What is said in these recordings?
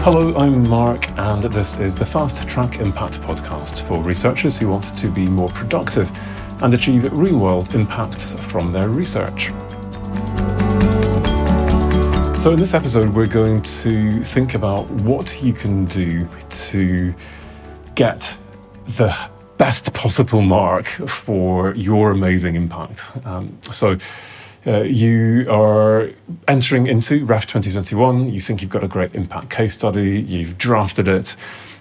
Hello, I'm Mark, and this is the Fast Track Impact podcast for researchers who want to be more productive and achieve real-world impacts from their research. So in this episode, we're going to think about what you can do to get the best possible mark for your amazing impact. You are entering into REF2014. You think you've got a great impact case study, you've drafted it,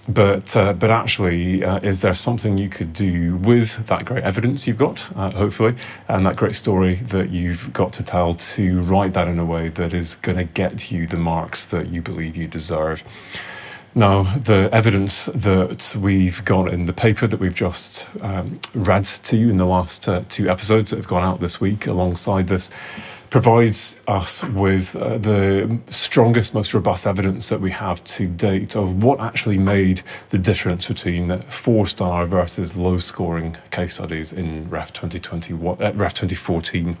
but actually, is there something you could do with that great evidence you've got, hopefully, and that great story that you've got to tell to write that in a way that is going to get you the marks that you believe you deserve? Now, the evidence that we've got in the paper that we've just read to you in the last two episodes that have gone out this week alongside this provides us with the strongest, most robust evidence that we have to date of what actually made the difference between 4-star versus low-scoring case studies in REF2014.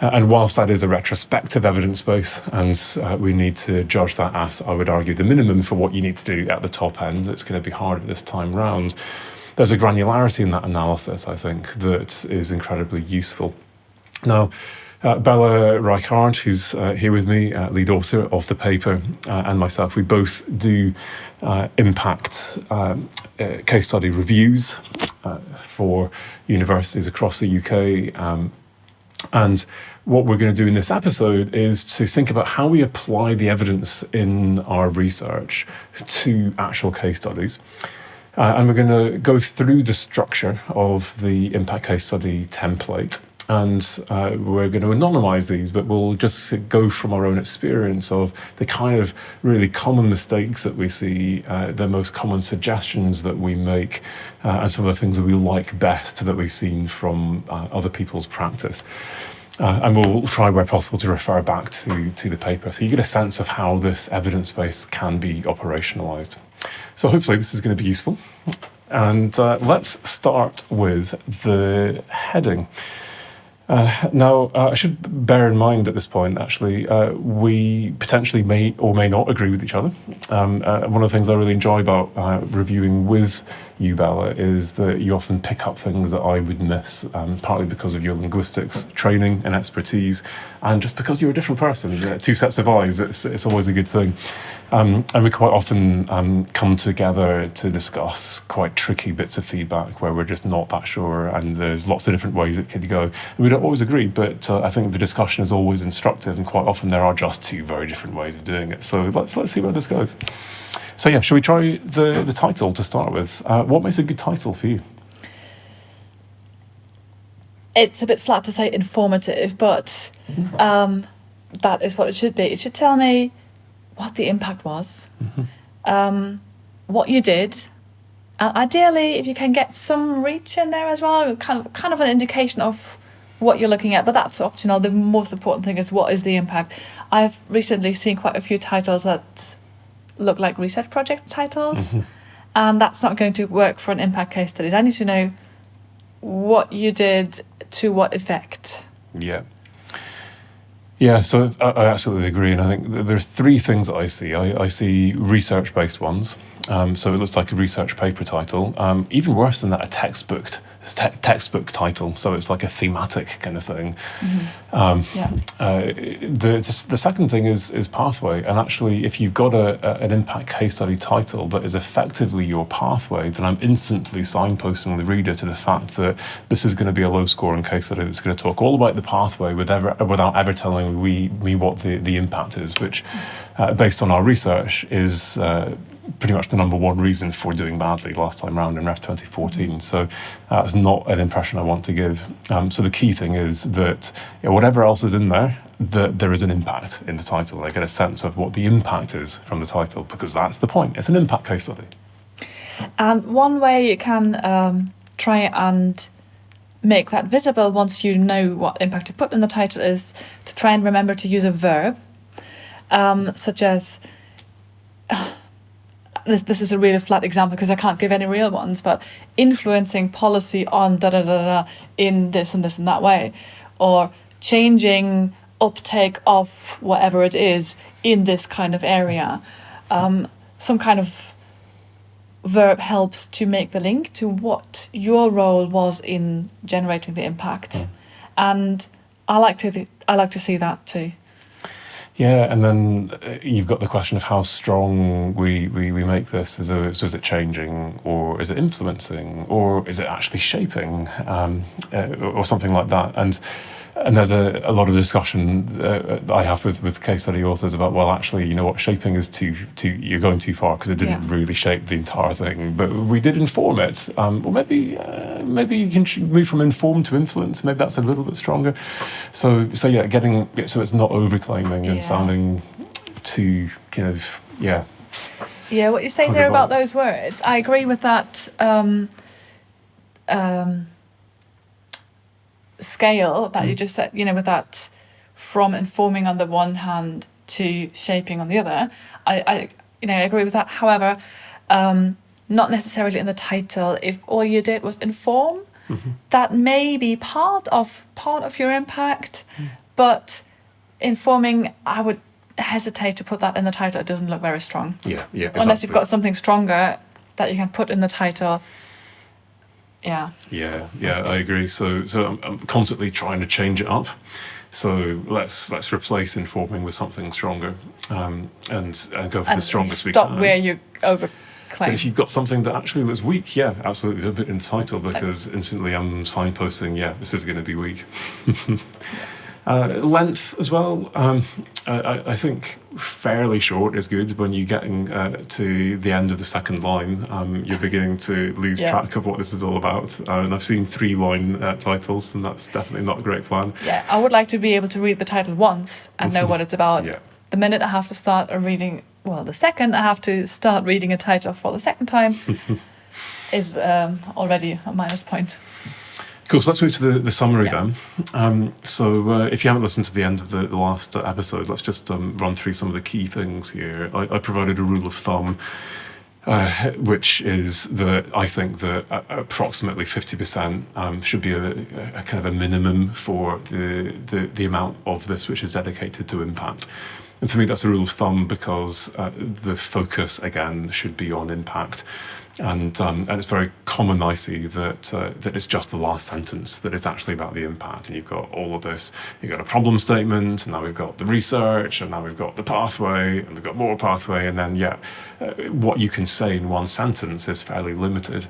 And whilst that is a retrospective evidence base, and we need to judge that as, I would argue, the minimum for what you need to do at the top end, it's going to be harder this time round. There's a granularity in that analysis, I think, that is incredibly useful. Now, Bella Reichard, who's here with me, lead author of the paper, and myself, we both do impact case study reviews for universities across the UK. And what we're going to do in this episode is to think about how we apply the evidence in our research to actual case studies. And we're going to go through the structure of the impact case study template. And we're going to anonymize these, but we'll just go from our own experience of the kind of really common mistakes that we see, the most common suggestions that we make, and some of the things that we like best that we've seen from other people's practice. And we'll try where possible to refer back to the paper, so you get a sense of how this evidence base can be operationalized. So hopefully this is going to be useful. And let's start with the heading. Now, I should bear in mind at this point, actually, we potentially may or may not agree with each other. One of the things I really enjoy about reviewing with you, Bella, is that you often pick up things that I would miss, partly because of your linguistics training and expertise, and just because you're a different person. Two sets of eyes, it's always a good thing. And we quite often come together to discuss quite tricky bits of feedback where we're just not that sure, and there's lots of different ways it could go. And we don't always agree, but I think the discussion is always instructive, and quite often there are just two very different ways of doing it. So let's see where this goes. So yeah, shall we try the title to start with? What makes a good title for you? It's a bit flat to say informative, but that is what it should be. It should tell me what the impact was, what you did, and ideally, if you can get some reach in there as well, kind of an indication of what you're looking at, but that's optional. The most important thing is, what is the impact? I've recently seen quite a few titles that look like research project titles, and that's not going to work for an impact case studies. I need to know what you did to what effect. Yeah, so I absolutely agree, and I think there are three things that I see. I see research-based ones, so it looks like a research paper title. Even worse than that, a textbook title, so it's like a thematic kind of thing. The second thing is pathway, and actually, if you've got an impact case study title that is effectively your pathway, then I'm instantly signposting the reader to the fact that this is going to be a low-scoring case study that's going to talk all about the pathway without ever telling me what the impact is, which, based on our research, is pretty much the number one reason for doing badly last time round in REF2014. So that's not an impression I want to give. So the key thing is that whatever else is in there, that there is an impact in the title. I get a sense of what the impact is from the title, because that's the point. It's an impact case study. And one way you can try and make that visible once you know what impact to put in the title is to try and remember to use a verb, such as... This is a really flat example because I can't give any real ones, but influencing policy on da-da-da-da in this and this and that way, or changing uptake of whatever it is in this kind of area. some kind of verb helps to make the link to what your role was in generating the impact. And I like to see that too. Yeah, and then you've got the question of how strong we make this. So is it changing, or is it influencing, or is it actually shaping, or something like that? And there's a lot of discussion I have with case study authors about, well, actually, you know what, shaping is you're going too far because it didn't really shape the entire thing, but we did inform it. Or maybe you can move from inform to influence. Maybe that's a little bit stronger. So yeah, so it's not overclaiming and sounding too kind of Yeah, what you say there about those words, I agree with that. Scale that you just said, with that from informing on the one hand to shaping on the other, I agree with that. However, not necessarily in the title. If all you did was inform, that may be part of your impact, but informing, I would hesitate to put that in the title. It doesn't look very strong. Yeah, exactly. Unless you've got something stronger that you can put in the title. Yeah, I agree. So I'm constantly trying to change it up. So let's replace informing with something stronger, and go for the strongest we can. Stop where you overclaim. But if you've got something that actually was weak, yeah, absolutely, put it in the title, because instantly I'm signposting, this is going to be weak. Length as well. I think fairly short is good. When you're getting to the end of the second line, you're beginning to lose track of what this is all about. And I've seen 3-line titles, and that's definitely not a great plan. Yeah, I would like to be able to read the title once and know what it's about. Yeah. The minute I have to start the second I have to start reading a title for the second time is already a minus point. Cool, so let's move to the summary then. So if you haven't listened to the end of the last episode, let's just run through some of the key things here. I provided a rule of thumb, which is that I think that approximately 50% should be a kind of a minimum for the amount of this which is dedicated to impact. And for me, that's a rule of thumb because the focus, again, should be on impact. And it's very common, I see, that it's just the last sentence that is actually about the impact. And you've got all of this. You've got a problem statement, and now we've got the research, and now we've got the pathway, and we've got more pathway. And then, what you can say in one sentence is fairly limited.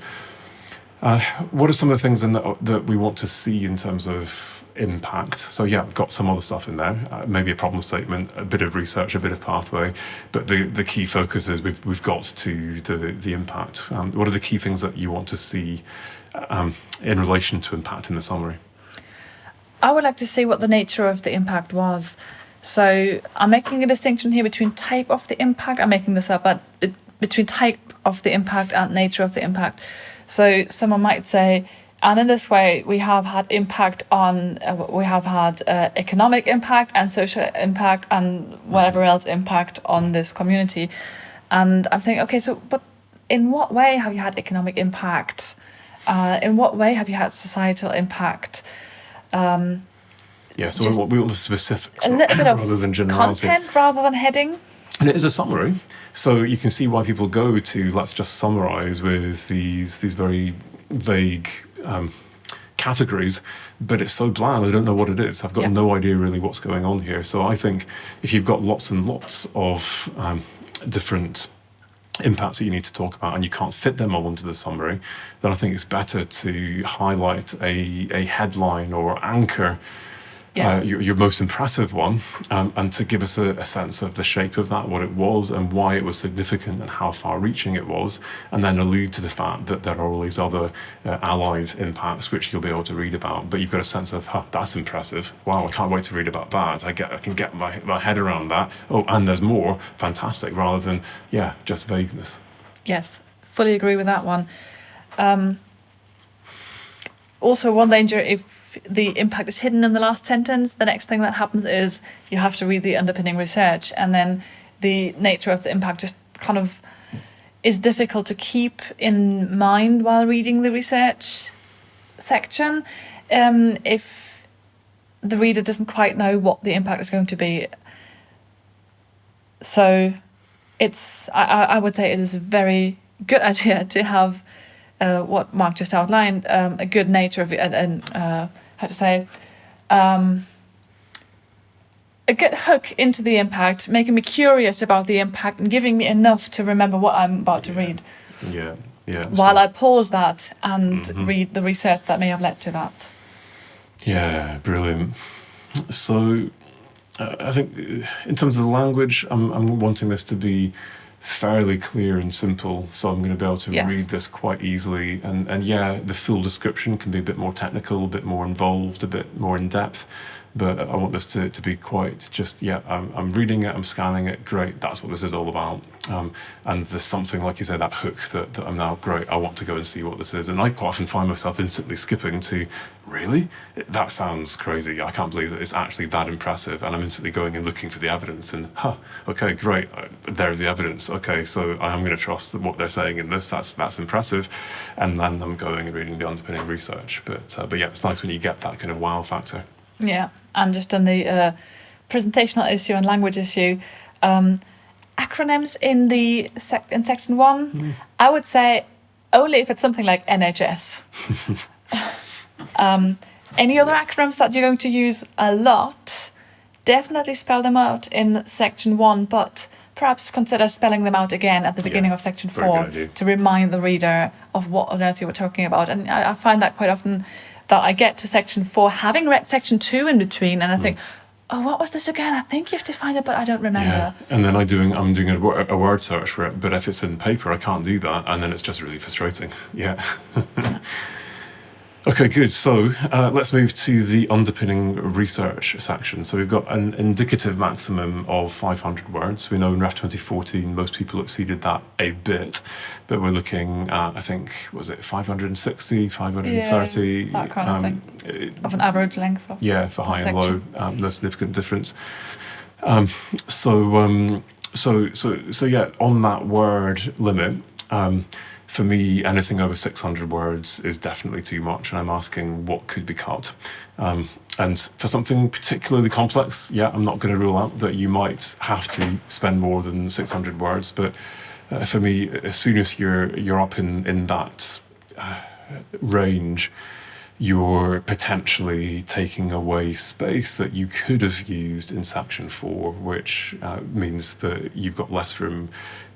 What are some of the things that we want to see in terms of impact? So I've got some other stuff in there, maybe a problem statement, a bit of research, a bit of pathway, but the key focus is we've got to the impact. What are the key things that you want to see in relation to impact in the summary? I would like to see what the nature of the impact was. So I'm making a distinction here between type of the impact. I'm making this up, but between type of the impact and nature of the impact. So someone might say, and in this way, we have had impact on, we have had economic impact and social impact and whatever else impact on this community. And I'm thinking, okay, but in what way have you had economic impact? In what way have you had societal impact? So we want the specifics a little bit rather than generality. Content rather than heading. And it is a summary, so you can see why people go to let's just summarize with these very vague categories, but it's so bland, I don't know what it is. I've got no idea really what's going on here. So I think if you've got lots and lots of different impacts that you need to talk about and you can't fit them all into the summary, then I think it's better to highlight a headline or anchor, your most impressive one, and to give us a sense of the shape of that, what it was and why it was significant and how far-reaching it was, and then allude to the fact that there are all these other allied impacts which you'll be able to read about. But you've got a sense of, that's impressive. Wow, I can't wait to read about that. I can get my head around that. Oh, and there's more. Fantastic. Rather than, just vagueness. Yes, fully agree with that one. Also, one danger, if the impact is hidden in the last sentence, the next thing that happens is you have to read the underpinning research, and then the nature of the impact just kind of is difficult to keep in mind while reading the research section if the reader doesn't quite know what the impact is going to be. So I would say it is a very good idea to have what Mark just outlined, a good nature of it, and how to say, a good hook into the impact, making me curious about the impact and giving me enough to remember what I'm about to read. Yeah. While I pause that and read the research that may have led to that. Yeah, brilliant. So I think in terms of the language, I'm wanting this to be fairly clear and simple, so I'm going to be able to read this quite easily. And yeah, the full description can be a bit more technical, a bit more involved, a bit more in depth. But I want this to be quite just, I'm reading it, I'm scanning it, great, that's what this is all about. And there's something, like you say, that hook that I'm now, great, I want to go and see what this is. And I quite often find myself instantly skipping to, really? That sounds crazy. I can't believe that it's actually that impressive. And I'm instantly going and looking for the evidence and, okay, great, there's the evidence. Okay, so I am going to trust what they're saying in this. That's impressive. And then I'm going and reading the underpinning research. But yeah, it's nice when you get that kind of wow factor. Yeah, and just on the presentational issue and language issue, acronyms in section 1, I would say only if it's something like NHS. Any other acronyms that you're going to use a lot, definitely spell them out in section 1, but perhaps consider spelling them out again at the beginning of section 4 to remind the reader of what on earth you were talking about. And I find that quite often that I get to section 4, having read section 2 in between, and I think, oh, what was this again? I think you've defined it, but I don't remember. Yeah. And then I'm doing a word search for it, but if it's in paper, I can't do that, and then it's just really frustrating. Yeah. Okay, good. So let's move to the underpinning research section. So we've got an indicative maximum of 500 words. We know in REF2014 most people exceeded that a bit, but we're looking at, I think, was it 560, 530? That kind of thing. Of an average length. Yeah, for high and low, no significant difference. So yeah, on that word limit, for me, anything over 600 words is definitely too much, and I'm asking what could be cut. And for something particularly complex, I'm not going to rule out that you might have to spend more than 600 words, but for me, as soon as you're up in that range, you're potentially taking away space that you could have used in section 4, which means that you've got less room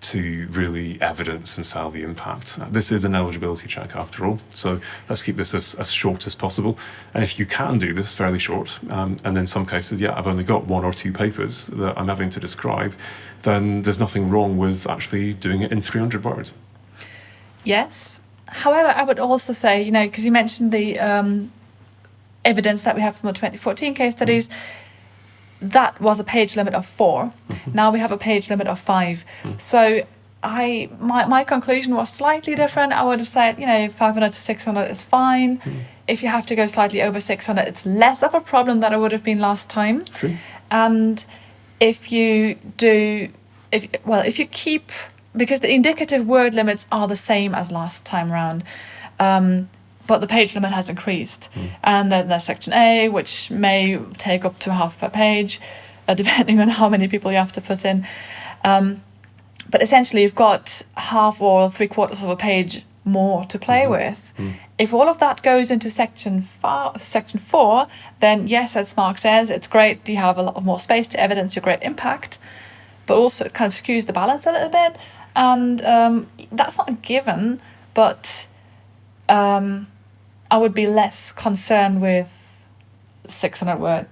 to really evidence and sell the impact. This is an eligibility check after all, so let's keep this as short as possible. And if you can do this fairly short, and in some cases, I've only got 1 or 2 papers that I'm having to describe, then there's nothing wrong with actually doing it in 300 words. Yes. However, I would also say, because you mentioned the evidence that we have from the 2014 case studies, that was a page limit of 4. Now we have a page limit of 5. So my conclusion was slightly different. I would have said, 500 to 600 is fine. If you have to go slightly over 600, it's less of a problem than it would have been last time. True. And if you keep, because the indicative word limits are the same as last time round, but the page limit has increased. And then there's section A, which may take up to half per page, depending on how many people you have to put in. But essentially, you've got half or 3/4 of a page more to play with. If all of that goes into section 4, then yes, as Mark says, it's great. You have a lot more space to evidence your great impact, but also it kind of skews the balance a little bit. And that's not a given, but I would be less concerned with 600-word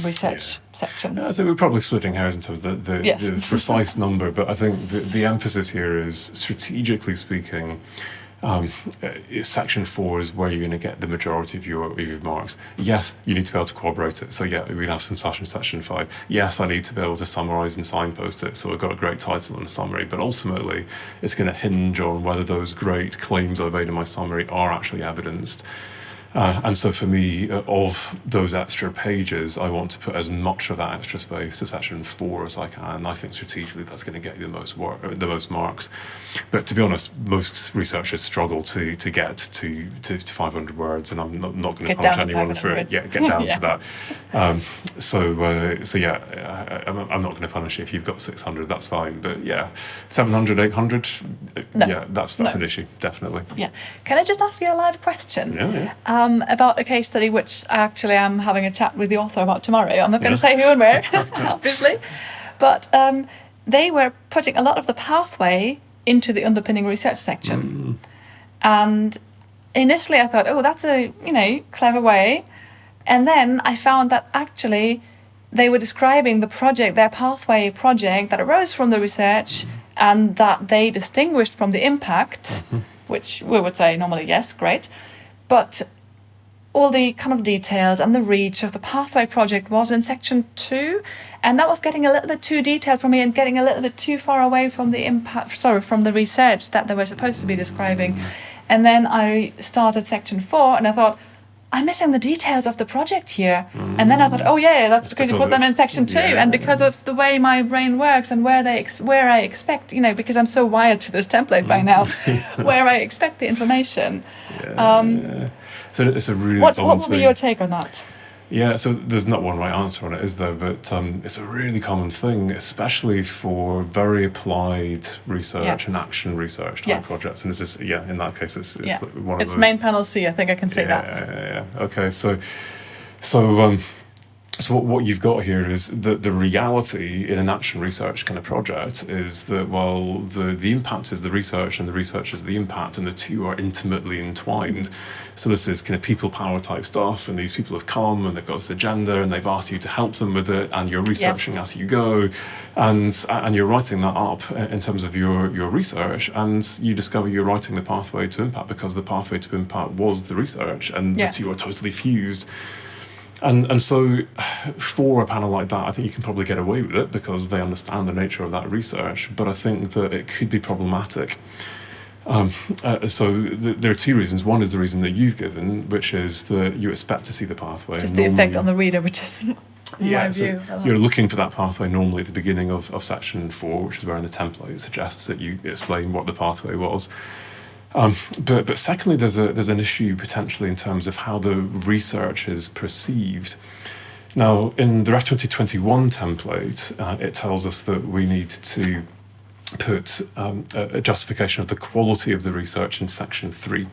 research section. I think we're probably splitting hairs in terms of the precise number, but I think the emphasis here is, strategically speaking, section 4 is where you're going to get the majority of your marks. Yes, you need to be able to corroborate it. So we'd have some stuff in section 5. Yes, I need to be able to summarise and signpost it. So I've got a great title and a summary. But ultimately, it's going to hinge on whether those great claims I've made in my summary are actually evidenced. And so for me, of those extra pages, I want to put as much of that extra space to section 4 as I can. I think strategically that's going to get you the most marks. But to be honest, most researchers struggle to get to 500 words, and I'm not going to punish anyone for it. Yeah, get down to that. So yeah, I'm not going to punish you if you've got 600. That's fine. But yeah, 700, 800. No. Yeah, that's an issue, definitely. Yeah. Can I just ask you a live question? Yeah. About a case study which actually I'm having a chat with the author about tomorrow. I'm not going to say who and where, obviously. But they were putting a lot of the pathway into the underpinning research section. And initially I thought, oh, that's a clever way. And then I found that actually they were describing the project, their pathway project that arose from the research and that they distinguished from the impact, which we would say normally, yes, great. But all the kind of details and the reach of the pathway project was in section 2, and that was getting a little bit too detailed for me and getting a little bit too far away from the from the research that they were supposed to be describing. And then I started section 4 and I thought, I'm missing the details of the project here. And then I thought, oh yeah, that's because you put them in section 2, and because of the way my brain works and where I expect, because I'm so wired to this template by now, where I expect the information. So it's a really what common would be thing. your take on that? Yeah, so there's not one right answer on it, is there? But it's a really common thing, especially for very applied research and action research type projects. And it's just, in that case, it's one of those. It's main panel C, I think I can say that. Yeah. Okay, so what you've got here is the reality in an action research kind of project is that, well, the impact is the research and the research is the impact, and the two are intimately entwined. So this is kind of people power type stuff, and these people have come and they've got this agenda and they've asked you to help them with it, and you're researching as you go, and you're writing that up in terms of your research, and you discover you're writing the pathway to impact because the pathway to impact was the research, and the two are totally fused. And so for a panel like that, I think you can probably get away with it because they understand the nature of that research, but I think that it could be problematic. So there are two reasons. One is the reason that you've given, which is that you expect to see the pathway. Just the effect on the reader, which is my view. You're looking for that pathway normally at the beginning of section 4, which is where in the template it suggests that you explain what the pathway was. But secondly, there's an issue potentially in terms of how the research is perceived. Now, in the REF2014 template, it tells us that we need to put a justification of the quality of the research in section 3.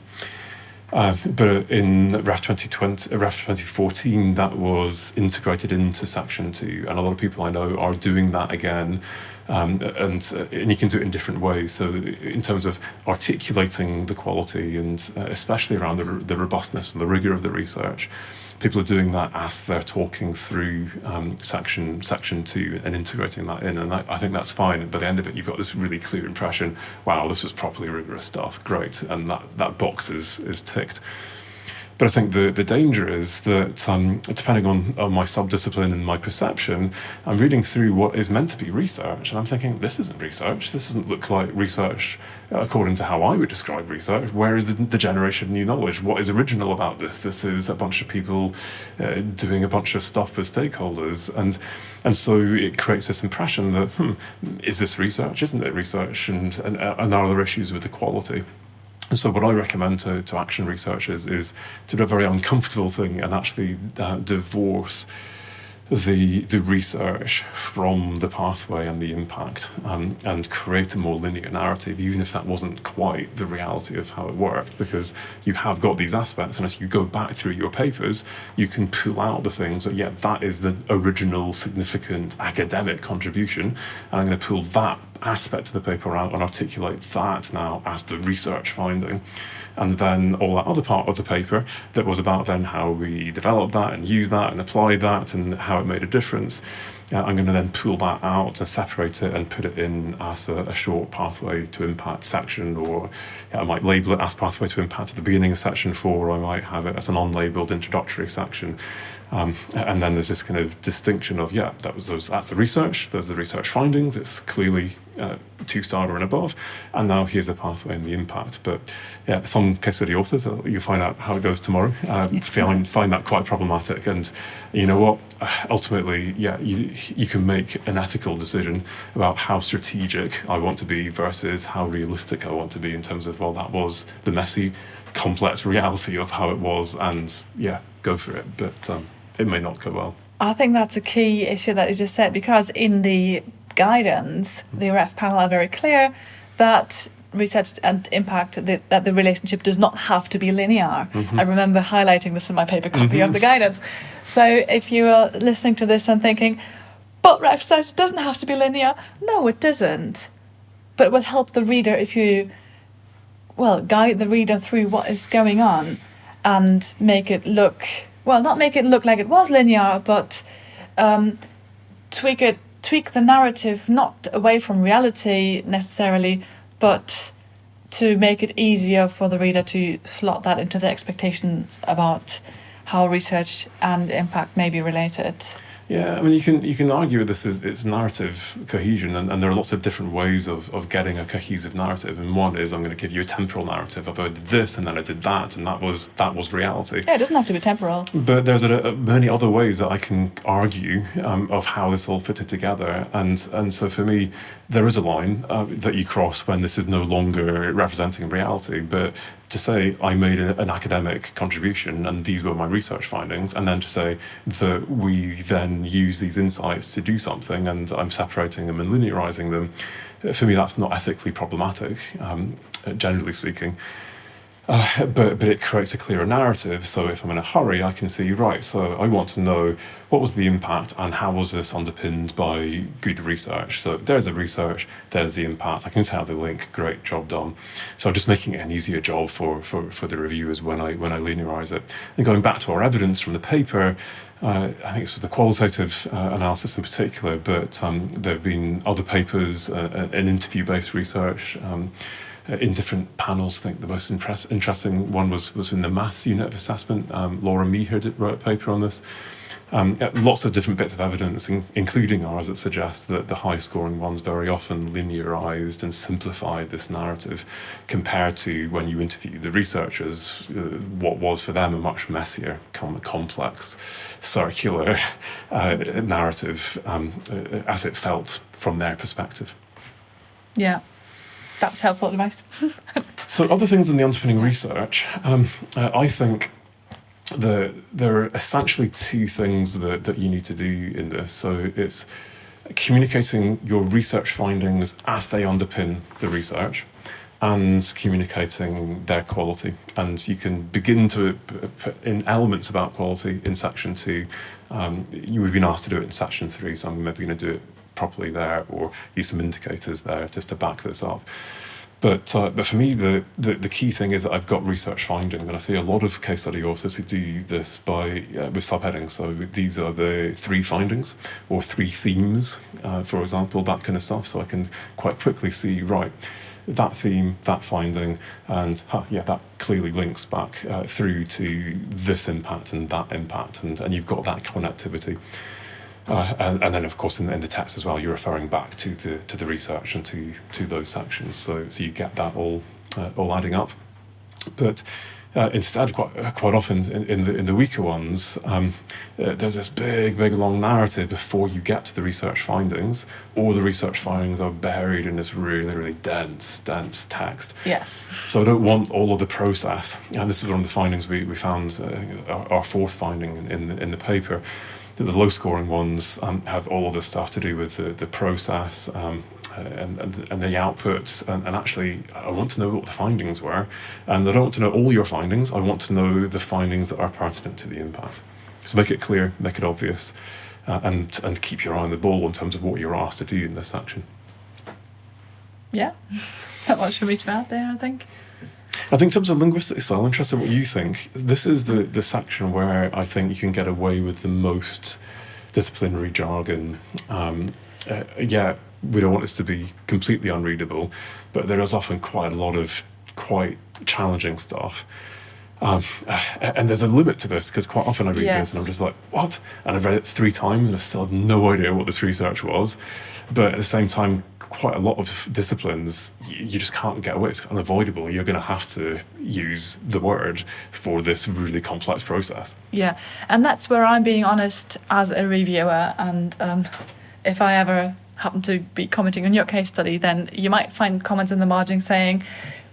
But in REF2014, that was integrated into section 2, and a lot of people I know are doing that again. And you can do it in different ways. So in terms of articulating the quality, and especially around the robustness and the rigor of the research, people are doing that as they're talking through section 2 and integrating that in. And I think that's fine. By the end of it, you've got this really clear impression, wow, this was properly rigorous stuff, great. And that box is ticked. But I think the danger is that depending on my subdiscipline and my perception, I'm reading through what is meant to be research, and I'm thinking, this isn't research. This doesn't look like research according to how I would describe research. Where is the generation of new knowledge? What is original about this? This is a bunch of people doing a bunch of stuff with stakeholders, and so it creates this impression that is this research? Isn't it research? And are there issues with the quality? So what I recommend to action researchers is to do a very uncomfortable thing and actually divorce the research from the pathway and the impact, and create a more linear narrative, even if that wasn't quite the reality of how it worked, because you have got these aspects, and as you go back through your papers, you can pull out the things that, that is the original significant academic contribution, and I'm going to pull that aspect of the paper out and articulate that now as the research finding. And then all that other part of the paper that was about then how we developed that and used that and applied that and how it made a difference, I'm going to then pull that out and separate it and put it in as a short pathway to impact section, or I might label it as pathway to impact at the beginning of section 4, or I might have it as an unlabeled introductory section. And then there's this kind of distinction of, that's the research, those are the research findings, it's clearly 2-star or and above, and now here's the pathway and the impact. But yeah, some case study authors, you'll find out how it goes tomorrow, find that quite problematic. And you know what, ultimately, you can make an ethical decision about how strategic I want to be versus how realistic I want to be in terms of, that was the messy, complex reality of how it was, and go for it. But it may not go well. I think that's a key issue that you just said, because in the guidance, the REF panel are very clear that research and impact, that the relationship does not have to be linear. I remember highlighting this in my paper copy of the guidance. So if you are listening to this and thinking, but REF says it doesn't have to be linear, no, it doesn't. But it will help the reader if you, guide the reader through what is going on and make it look, not make it look like it was linear, but tweak the narrative, not away from reality necessarily, but to make it easier for the reader to slot that into the expectations about how research and impact may be related. Yeah, I mean, you can argue this is it's narrative cohesion, and there are lots of different ways of getting a cohesive narrative. And one is, I'm going to give you a temporal narrative of I did this and then I did that, and that was reality. Yeah, it doesn't have to be temporal. But there's many other ways that I can argue of how this all fitted together, and so for me, there is a line that you cross when this is no longer representing reality. But to say I made an academic contribution and these were my research findings, and then to say that we then use these insights to do something and I'm separating them and linearizing them, for me that's not ethically problematic, generally speaking. But it creates a clearer narrative. So if I'm in a hurry, I can see, right, so I want to know what was the impact and how was this underpinned by good research. So there's the research, there's the impact. I can see how they link, great, job done. So I'm just making it an easier job for the reviewers when I linearize it. And going back to our evidence from the paper, I think it's the qualitative analysis in particular, but there have been other papers, and interview-based research, in different panels. I think the most interesting one was in the maths unit of assessment. Laura Meeher wrote a paper on this. Lots of different bits of evidence, including ours, that suggest that the high-scoring ones very often linearized and simplified this narrative compared to when you interview the researchers, what was for them a much messier, complex, circular narrative as it felt from their perspective. Yeah. That's helpful advice. So other things in the underpinning research, I think there are essentially two things that you need to do in this. So it's communicating your research findings as they underpin the research and communicating their quality. And you can begin to put in elements about quality in section 2. You've been asked to do it in section 3, so I'm maybe going to do it properly there or use some indicators there just to back this up. But for me, the key thing is that I've got research findings, and I see a lot of case study authors who do this with subheadings. So these are the 3 findings or 3 themes, for example, that kind of stuff. So I can quite quickly see, right, that theme, that finding, and that clearly links back through to this impact and that impact, and you've got that connectivity. And then, of course, in the text as well, you're referring back to the research and to those sections, so you get that all adding up. But instead, quite often in the weaker ones, there's this big long narrative before you get to the research findings, or the research findings are buried in this really dense text. Yes. So I don't want all of the process, and this is one of the findings we found, our 4th finding in the paper. The low-scoring ones have all of this stuff to do with the process and the outputs, and actually I want to know what the findings were, and I don't want to know all your findings, I want to know the findings that are pertinent to the impact. So make it clear, make it obvious, and keep your eye on the ball in terms of what you're asked to do in this section. Yeah, not much for me to add there, I think. I think in terms of linguistic style, I'm interested in what you think. This is the section where I think you can get away with the most disciplinary jargon. Yeah, we don't want this to be completely unreadable, but there is often quite a lot of quite challenging stuff. And there's a limit to this, because quite often I read this and I'm just like, what? And I've read it 3 times and I still have no idea what this research was. But at the same time, quite a lot of disciplines, you just can't get away. It's unavoidable. You're going to have to use the word for this really complex process. Yeah, and that's where I'm being honest as a reviewer. And if I ever happen to be commenting on your case study, then you might find comments in the margin saying,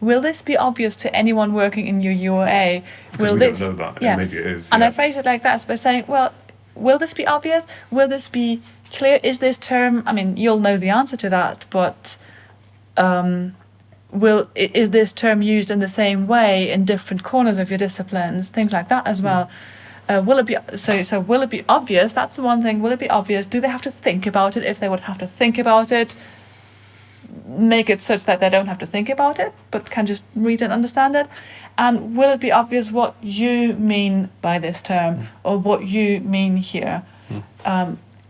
will this be obvious to anyone working in your UOA? Because we don't know that. Yeah. Maybe it is. And I phrase it like that by saying, well, will this be obvious? Will this be clear? Is this term, I mean, you'll know the answer to that, but is this term used in the same way in different corners of your disciplines? Things like that as well. Will it be so will it be obvious? That's the one thing. Will it be obvious? Do they have to think about it? If they would have to think about it, make it such that they don't have to think about it, but can just read and understand it. And will it be obvious what you mean by this term, or what you mean here?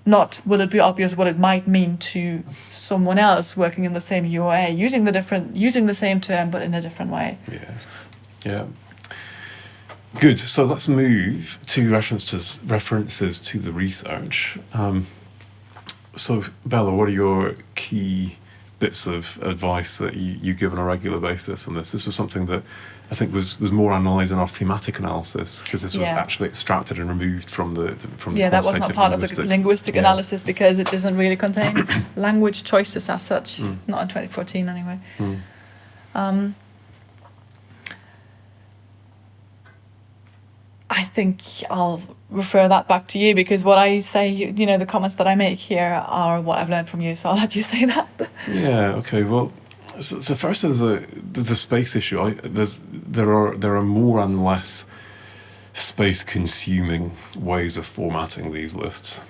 Not will it be obvious what it might mean to someone else working in the same UOA, using the same term but in a different way. Yeah. Good. So let's move to references to the research. So Bella, what are your key bits of advice that you give on a regular basis on this? This was something that I think was more analysed in our thematic analysis, because this was actually extracted and removed from the that was not part of the linguistic analysis, because it doesn't really contain language choices as such, not in 2014 anyway. I think I'll refer that back to you, because what I say, the comments that I make here are what I've learned from you, so I'll let you say that. Yeah, okay. Well, so first there's a space issue. There are more and less space-consuming ways of formatting these lists.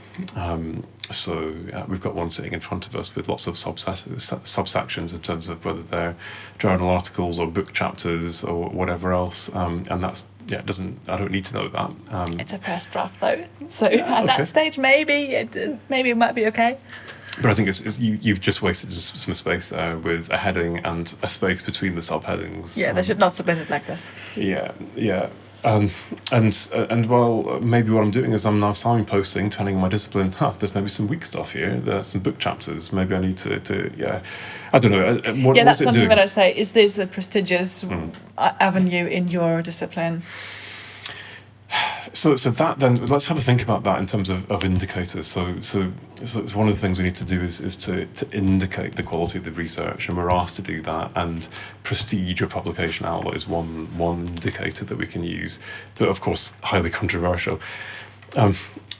So we've got one sitting in front of us with lots of subsections in terms of whether they're journal articles or book chapters or whatever else, and that's I don't need to know that. It's a first draft though, so at that stage maybe it might be okay. But I think you've just wasted some space there with a heading and a space between the subheadings. Yeah, they should not submit it like this. Yeah. And well, maybe what I'm doing is I'm now signposting, depending on my discipline, there's maybe some weak stuff here, there's some book chapters, maybe I need to I don't know. That's something that I say, is this a prestigious avenue in your discipline? So that then, let's have a think about that in terms of indicators. So one of the things we need to do is to indicate the quality of the research, and we're asked to do that. And prestige or publication outlet is one indicator that we can use, but of course highly controversial.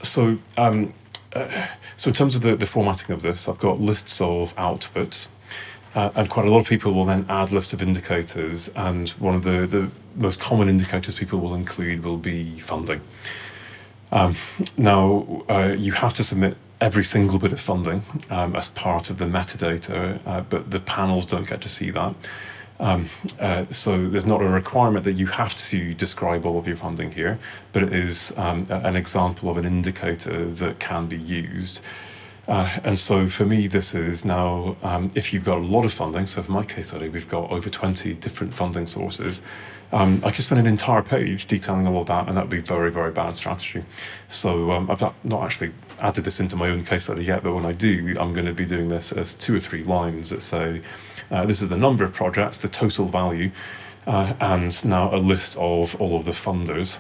So in terms of the formatting of this, I've got lists of outputs. And quite a lot of people will then add lists of indicators, and one of the most common indicators people will include will be funding. Now, you have to submit every single bit of funding as part of the metadata, but the panels don't get to see that. So there's not a requirement that you have to describe all of your funding here, but it is an example of an indicator that can be used. And so for me, this is now, if you've got a lot of funding, so for my case study, we've got over 20 different funding sources, I could spend an entire page detailing all of that, and that would be very, very bad strategy. So I've not actually added this into my own case study yet, but when I do, I'm going to be doing this as 2 or 3 lines that say, this is the number of projects, the total value, and now a list of all of the funders.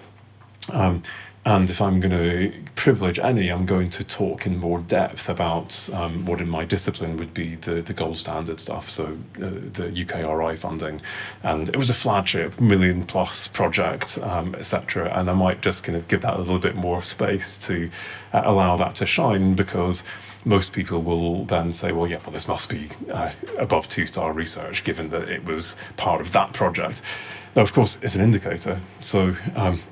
And if I'm going to privilege any, I'm going to talk in more depth about what in my discipline would be the gold standard stuff, so the UKRI funding. And it was a flagship, $1 million+ project, etc. And I might just kind of give that a little bit more space to allow that to shine, because most people will then say, well, this must be above 2-star research, given that it was part of that project. Now, of course, it's an indicator, so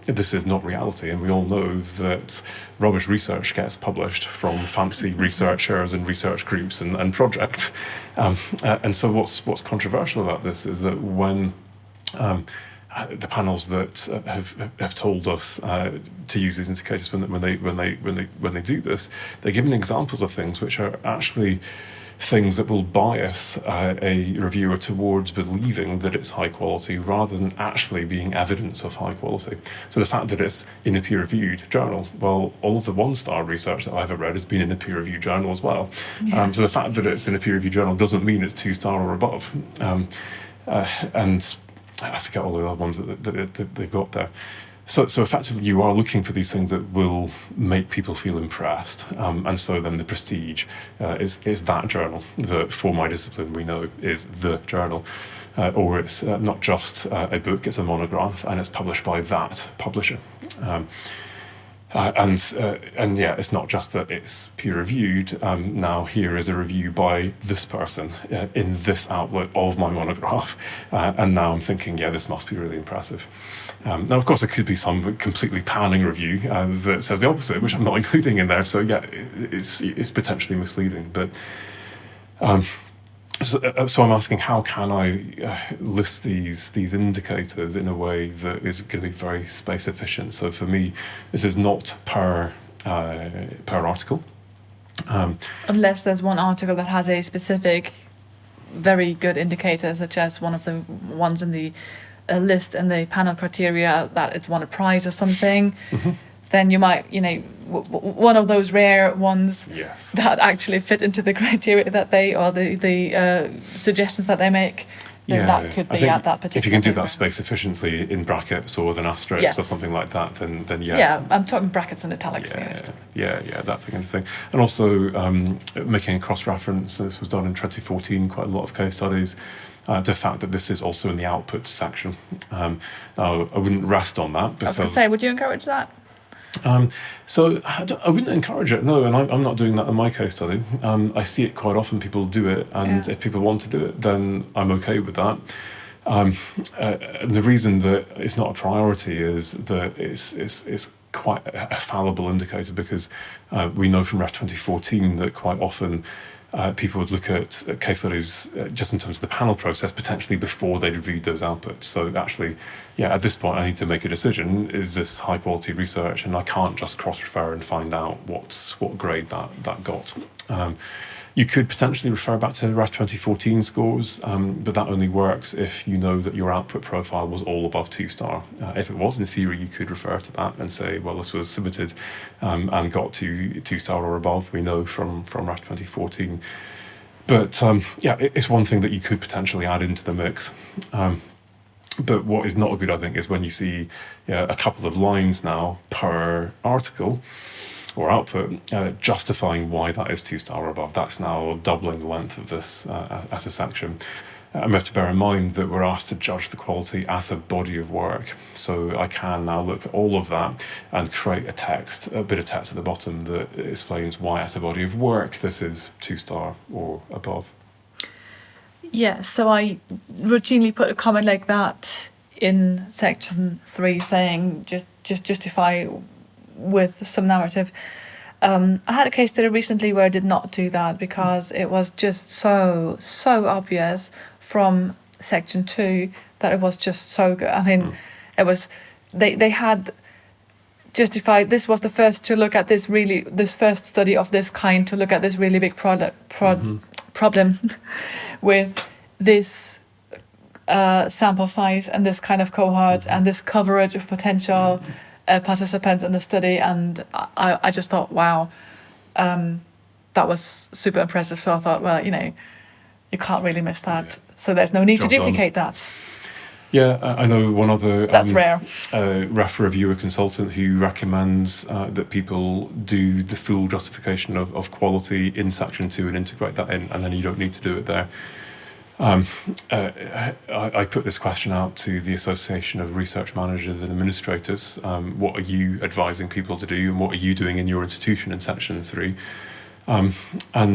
this is not reality, and we all know that rubbish research gets published from fancy researchers and research groups and projects. And so what's controversial about this is that when the panels that have told us to use these indicators when they do this, they're giving examples of things which are actually things that will bias a reviewer towards believing that it's high quality rather than actually being evidence of high quality. So the fact that it's in a peer-reviewed journal, well, all of the one-star research that I've ever read has been in a peer-reviewed journal as well. Yeah. So the fact that it's in a peer-reviewed journal doesn't mean it's 2-star or above. And I forget all the other ones that they got there. So effectively, you are looking for these things that will make people feel impressed, and so then the prestige is that journal that, for my discipline, we know is the journal, or it's not just a book; it's a monograph, and it's published by that publisher. And yeah, it's not just that it's peer-reviewed. Now here is a review by this person in this outlet of my monograph, and now I'm thinking, yeah, this must be really impressive. Now, of course, it could be some completely panning review that says the opposite, which I'm not including in there. So yeah, it's potentially misleading. But so I'm asking, how can I list these indicators in a way that is going to be very space efficient? So for me, this is not per article. Unless there's one article that has a specific, very good indicator, such as one of the ones in the list and the panel criteria that it's won a prize or something. Mm-hmm. Then you might, one of those rare ones Yes. that actually fit into the criteria that they, or the suggestions that they make, then that could I be think at that particular if you can do paper. that space efficiently in brackets or with an asterisk Yes. or something like that, then yeah. Yeah, I'm talking brackets and italics. Yeah, that kind of thing. And also making a cross-reference, and this was done in 2014, quite a lot of case studies, the fact that this is also in the output section. Now, I wouldn't rest on that. I was Because, going to say, would you encourage that? so I wouldn't encourage it, no, and I'm not doing that in my case study. I see it quite often, people do it, and if people want to do it, then I'm okay with that. And the reason that it's not a priority is that it's quite a fallible indicator, because we know from REF2014 that quite often people would look at case studies just in terms of the panel process, potentially before they'd reviewed those outputs. So actually, yeah, at this point I need to make a decision, is this high quality research? And I can't just cross-refer and find out what grade that got. You could potentially refer back to REF2014 scores, but that only works if you know that your output profile was all above 2-star. If it was, in theory, you could refer to that and say, well, this was submitted and got to 2-star or above, we know from REF2014. But yeah, it's one thing that you could potentially add into the mix. But what is not good, I think, is when you see a couple of lines now per article or output justifying why that is 2-star or above. That's now doubling the length of this as a section. And we have to bear in mind that we're asked to judge the quality as a body of work. So I can now look at all of that and create a bit of text at the bottom that explains why as a body of work this is 2-star or above. Yeah, so I routinely put a comment like that in section 3 saying just justify with some narrative. I had a case study recently where I did not do that because it was just so obvious from section 2 that it was just so good. I mean, it was they had justified, this was the first to look at this first study of this kind to look at this really big problem with this sample size and this kind of cohort and this coverage of potential participants in the study, and I just thought, wow, that was super impressive. So I thought, well, you can't really miss that. Yeah. So there's no need to duplicate that. Yeah, I know one other that's rare. REF reviewer consultant who recommends that people do the full justification of quality in section 2 and integrate that in, and then you don't need to do it there. I put this question out to the Association of Research Managers and Administrators. What are you advising people to do, and what are you doing in your institution in section 3? And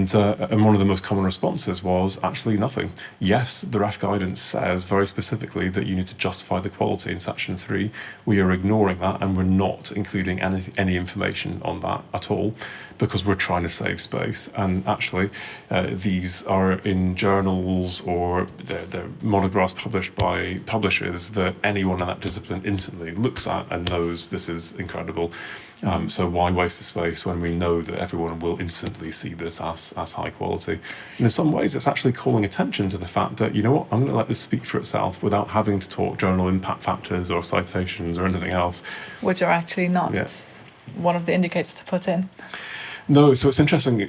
one of the most common responses was actually nothing. Yes, the REF guidance says very specifically that you need to justify the quality in section 3. We are ignoring that, and we're not including any information on that at all, because we're trying to save space. And actually, these are in journals, or they're monographs published by publishers that anyone in that discipline instantly looks at and knows this is incredible. So why waste the space when we know that everyone will instantly see this as high quality? And in some ways, it's actually calling attention to the fact that, you know what, I'm going to let this speak for itself without having to talk journal impact factors or citations or anything else. Which are actually not one of the indicators to put in. No, so it's interesting.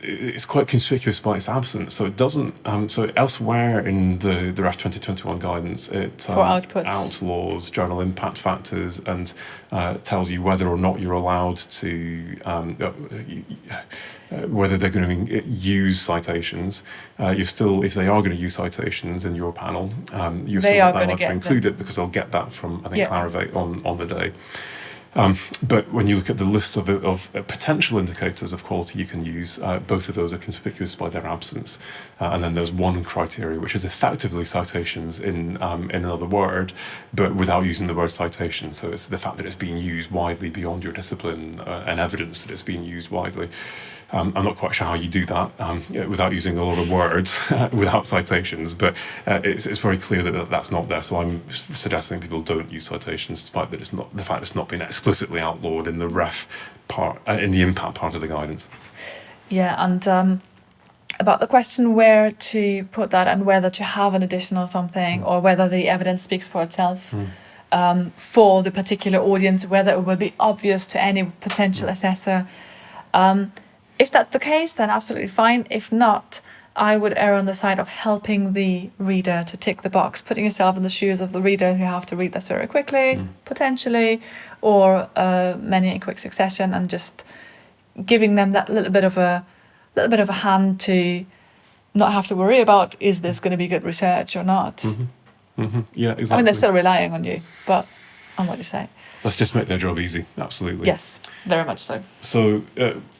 It's quite conspicuous by its absence. So it doesn't. So elsewhere in the REF 2021 guidance, it For outputs. outlaws journal impact factors and tells you whether or not you're allowed to, whether they're going to use citations. You're still, if they are going to use citations in your panel, you're still not allowed to include it, because they'll get that from, I think, Clarivate on the day. But when you look at the list of potential indicators of quality you can use, both of those are conspicuous by their absence. And then there's one criteria, which is effectively citations in another word, but without using the word citation. So it's the fact that it's being used widely beyond your discipline, and evidence that it's being used widely. I'm not quite sure how you do that without using a lot of words, without citations, but it's very clear that that's not there. So I'm suggesting people don't use citations, despite that the fact it's not been explicitly outlawed in the REF part, in the impact part of the guidance. Yeah, and about the question where to put that and whether to have an additional something, or whether the evidence speaks for itself. For the particular audience, whether it will be obvious to any potential assessor. If that's the case, then absolutely fine. If not, I would err on the side of helping the reader to tick the box, putting yourself in the shoes of the reader who have to read this very quickly, potentially, or many in quick succession, and just giving them that little bit of a hand to not have to worry about, is this going to be good research or not? Yeah, exactly. I mean, they're still relying on you, but on what you say. Let's just make their job easy. Absolutely. Yes, very much so. So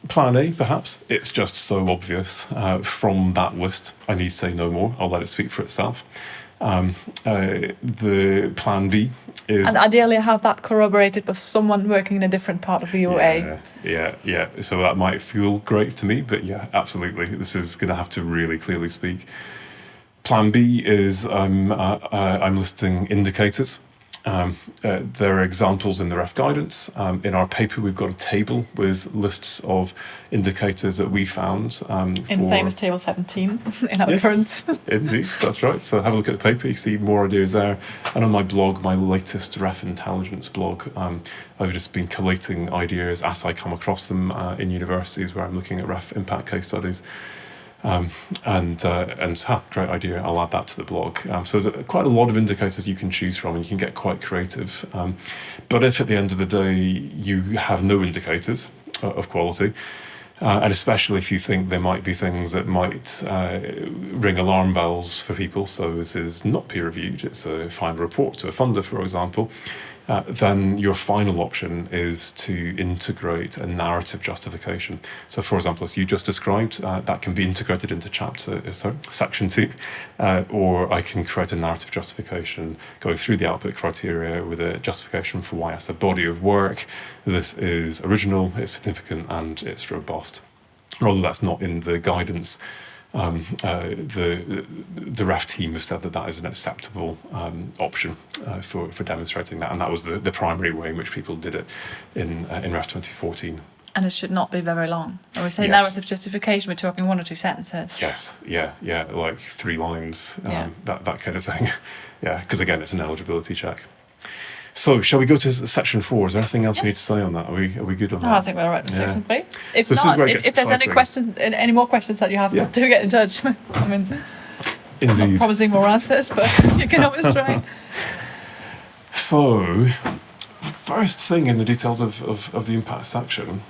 plan A, perhaps, it's just so obvious from that list. I need to say no more. I'll let it speak for itself. The plan B is... And ideally have that corroborated with someone working in a different part of the UA. Yeah. So that might feel great to me, but yeah, absolutely. This is going to have to really clearly speak. Plan B is I'm listing indicators. There are examples in the REF guidance. In our paper, we've got a table with lists of indicators that we found. In famous table 17 in our current. Indeed, that's right. So have a look at the paper, you see more ideas there. And on my blog, my latest REF Intelligence blog, I've just been collating ideas as I come across them in universities where I'm looking at REF impact case studies. Great idea, I'll add that to the blog. So there's quite a lot of indicators you can choose from, and you can get quite creative. But if at the end of the day you have no indicators of quality, and especially if you think there might be things that might ring alarm bells for people, so this is not peer reviewed, it's a final report to a funder, for example, then your final option is to integrate a narrative justification. So, for example, as you just described, that can be integrated into section 2, or I can create a narrative justification going through the output criteria with a justification for why, as a body of work, this is original, it's significant, and it's robust. Although that's not in the guidance, the REF team have said that is an acceptable option for demonstrating that, and that was the primary way in which people did it in REF 2014. And it should not be very long. When we say narrative justification, we're talking 1 or 2 sentences. Yes, yeah, like 3 lines, that kind of thing. Yeah, because again, it's an eligibility check. So, shall we go to section 4? Is there anything else we need to say on that? Are we good on that? I think we're all right with section 3. If not, if there's any more questions that you have, do get in touch. I mean, indeed. I'm not promising more answers, but you can always try. So, first thing in the details of the impact section,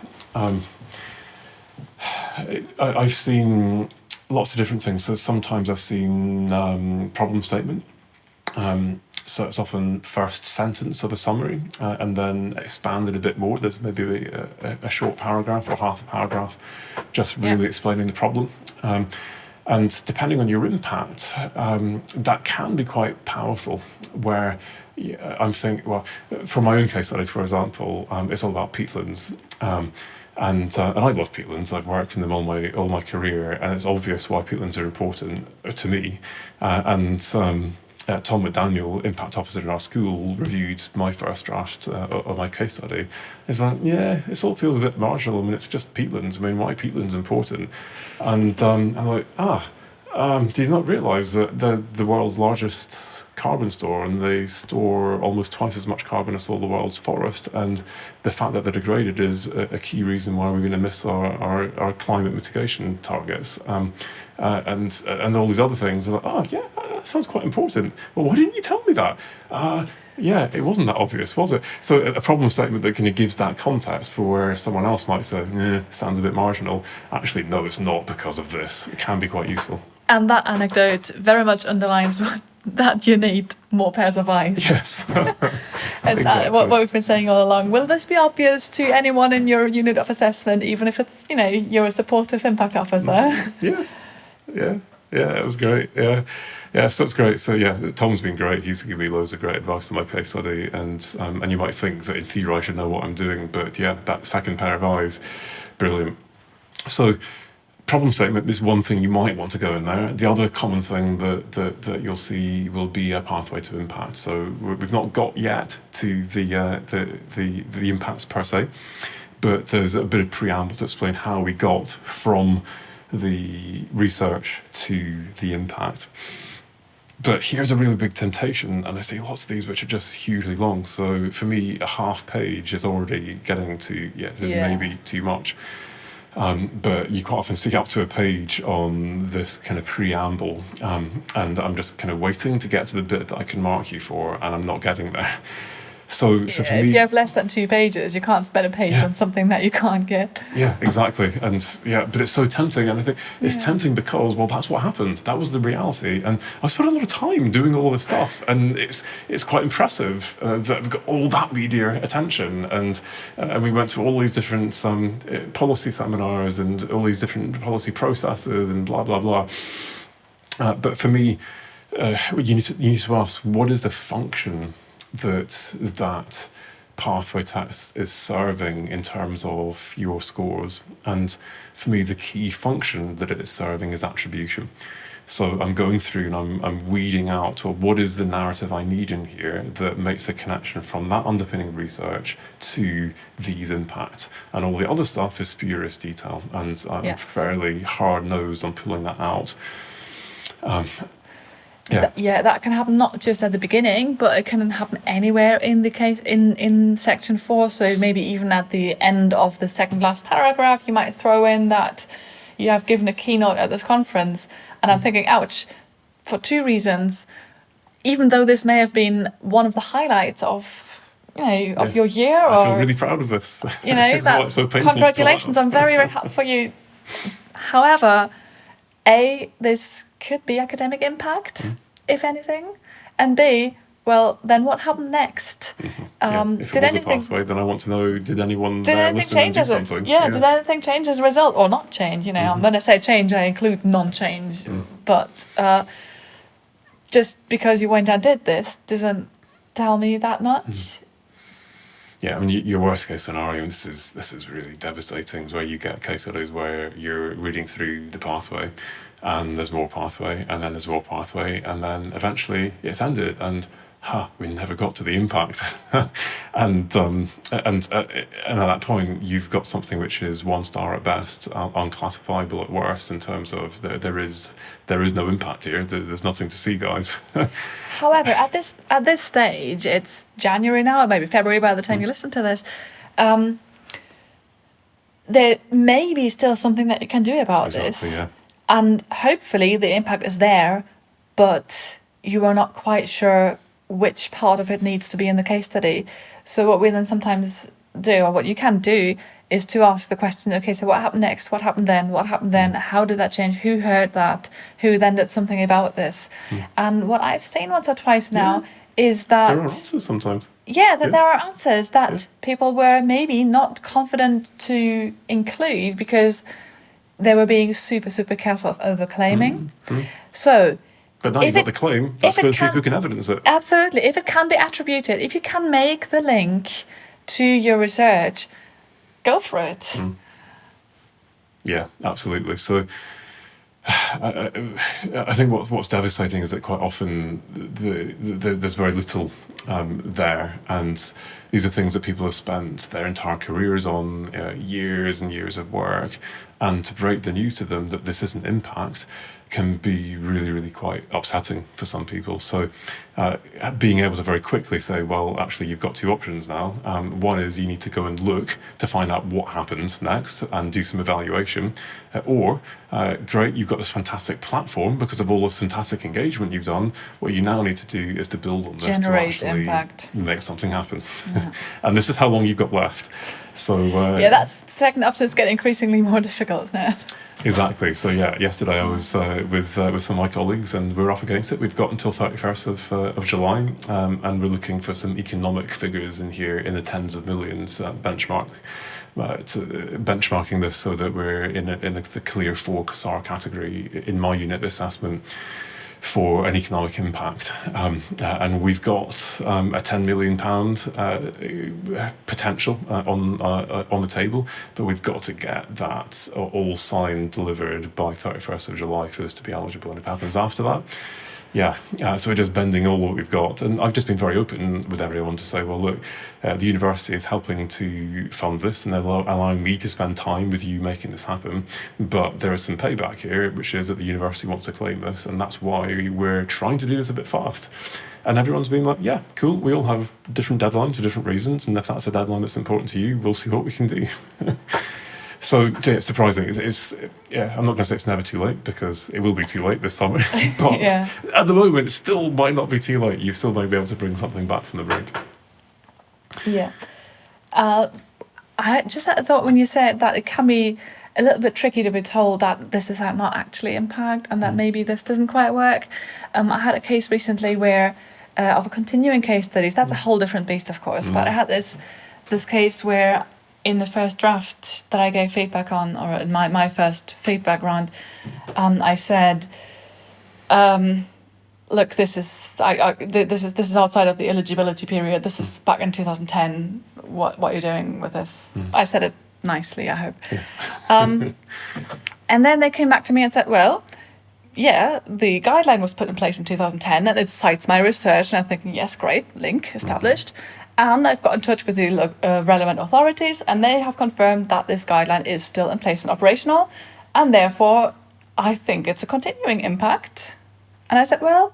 I've seen lots of different things. So sometimes I've seen problem statement. So it's often first sentence of a summary and then expanded a bit more. There's maybe a short paragraph or half a paragraph just really explaining the problem. And depending on your impact, that can be quite powerful, where I'm saying, well, for my own case study, for example, it's all about peatlands. And I love peatlands. I've worked in them all my career, and it's obvious why peatlands are important to me. Tom McDaniel, impact officer in our school, reviewed my first draft of my case study. It's like, yeah, this all feels a bit marginal. I mean, it's just peatlands. I mean, why are peatlands important? And I'm like, do you not realise that they're the world's largest carbon store, and they store almost twice as much carbon as all the world's forest? And the fact that they're degraded is a key reason why we're going to miss our climate mitigation targets. And all these other things. Like, that sounds quite important. Well, why didn't you tell me that? Yeah, it wasn't that obvious, was it? So a problem statement that kind of gives that context for where someone else might say, sounds a bit marginal. Actually, no, it's not because of this. It can be quite useful. And that anecdote very much underlines that you need more pairs of eyes. Yes. It's Exactly. what we've been saying all along. Will this be obvious to anyone in your unit of assessment, even if it's, you're a supportive impact officer? Yeah, it was great. Yeah, so it's great. So yeah, Tom's been great. He's given me loads of great advice on my case study, and you might think that in theory I should know what I'm doing, but yeah, that second pair of eyes, brilliant. So problem statement is one thing you might want to go in there. The other common thing that you'll see will be a pathway to impact. So we've not got yet to the impacts per se, but there's a bit of preamble to explain how we got from the research to the impact. But here's a really big temptation, and I see lots of these which are just hugely long. So for me, a half page is already getting to, this is maybe too much. But you quite often see up to a page on this kind of preamble, and I'm just kind of waiting to get to the bit that I can mark you for, and I'm not getting there. So for me, if you have less than 2 pages, you can't spend a page on something that you can't get. Yeah, exactly. And but it's so tempting, and I think it's tempting because, well, that's what happened. That was the reality, and I spent a lot of time doing all this stuff, and it's quite impressive that we've got all that media attention, and we went to all these different policy seminars and all these different policy processes and blah blah blah. But for me, you need to ask, what is the function that pathway test is serving in terms of your scores? And for me, the key function that it is serving is attribution. So I'm going through and I'm weeding out, well, what is the narrative I need in here that makes a connection from that underpinning research to these impacts, and all the other stuff is spurious detail, and I'm fairly hard-nosed on pulling that out. That can happen not just at the beginning, but it can happen anywhere in the case in section 4. So maybe even at the end of the second last paragraph, you might throw in that you have given a keynote at this conference. And I'm thinking, ouch, for 2 reasons. Even though this may have been one of the highlights of your year, I feel really proud of this. That's so painful. Congratulations! I'm very, very happy for you. However, this could be academic impact, if anything, and B, well, then what happened next? If it was a pathway, then I want to know, did anyone listen and do something? Did anything change as a result, or not change? I'm going to say change, I include non-change, but just because you went and did this doesn't tell me that much. Yeah, I mean, your worst case scenario, and this is really devastating, is where you get case studies where you're reading through the pathway, and there's more pathway, and then there's more pathway, and then eventually it's ended, and we never got to the impact. and at that point, you've got something which is 1 star at best, unclassifiable at worst, in terms of there is no impact here. There's nothing to see, guys. However, at this stage, it's January now, or maybe February by the time you listen to this. There may be still something that you can do about this. Yeah. And hopefully the impact is there, but you are not quite sure which part of it needs to be in the case study. So what we then sometimes do, or what you can do, is to ask the question, okay, so what happened next? What happened then? What happened then? How did that change? Who heard that? Who then did something about this? And what I've seen once or twice now is that There are answers sometimes. that there are answers that people were maybe not confident to include because they were being super, super careful of over-claiming. So, But now you've got the claim, let's go see if we can evidence it. Absolutely. If it can be attributed, if you can make the link to your research, go for it. Yeah, absolutely. So I think what's devastating is that quite often there's very little there, and these are things that people have spent their entire careers on, years and years of work, and to break the news to them that this isn't impact can be really, really quite upsetting for some people. So being able to very quickly say, well, actually, you've got two options now. One is you need to go and look to find out what happened next and do some evaluation. Or, great, you've got this fantastic platform because of all this fantastic engagement you've done. What you now need to do is to build on this Generate to actually impact. make something happen. And this is how long you've got left. So That's the second option is getting increasingly more difficult, isn't it? Exactly. So yesterday I was with some of my colleagues, and we're up against it. We've got until 31st of July, and we're looking for some economic figures in here in the tens of millions benchmarking this so that we're in the clear 4 CSAR category in my unit assessment for an economic impact, and we've got a £10 million potential on the table, but we've got to get that all signed, delivered by 31st of July for this to be eligible. And if it happens after that, so we're just bending all what we've got. And I've just been very open with everyone to say, well, look, the university is helping to fund this and they're allowing me to spend time with you making this happen. But there is some payback here, which is that the university wants to claim this. And that's why we're trying to do this a bit fast. And everyone's been like, yeah, cool. We all have different deadlines for different reasons. And if that's a deadline that's important to you, we'll see what we can do. So it's surprising. I'm not going to say it's never too late because it will be too late this summer. But at the moment, it still might not be too late. You still might be able to bring something back from the brink. Yeah. I just had a thought when you said that it can be a little bit tricky to be told that this is not actually impact and that maybe this doesn't quite work. I had a case recently where of a continuing case studies. That's a whole different beast, of course. But I had this case where in the first draft that I gave feedback on, or in my first feedback round, I said, look, this is outside of the eligibility period. This is back in 2010. What you're doing with this? I said it nicely, I hope. Yes. And then they came back to me and said, well, yeah, the guideline was put in place in 2010 and it cites my research. And I'm thinking, yes, great, link established. And I've got in touch with the relevant authorities and they have confirmed that this guideline is still in place and operational. And therefore, I think it's a continuing impact. And I said, well,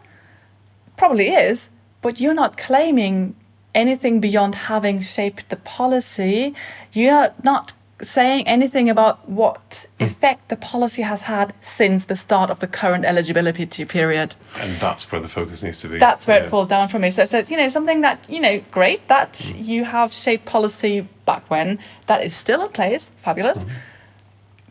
probably is, but you're not claiming anything beyond having shaped the policy. You're not saying anything about what effect the policy has had since the start of the current eligibility period. And that's where the focus needs to be. That's where it falls down for me. So I said, something that, great, that you have shaped policy back when, that is still in place, fabulous.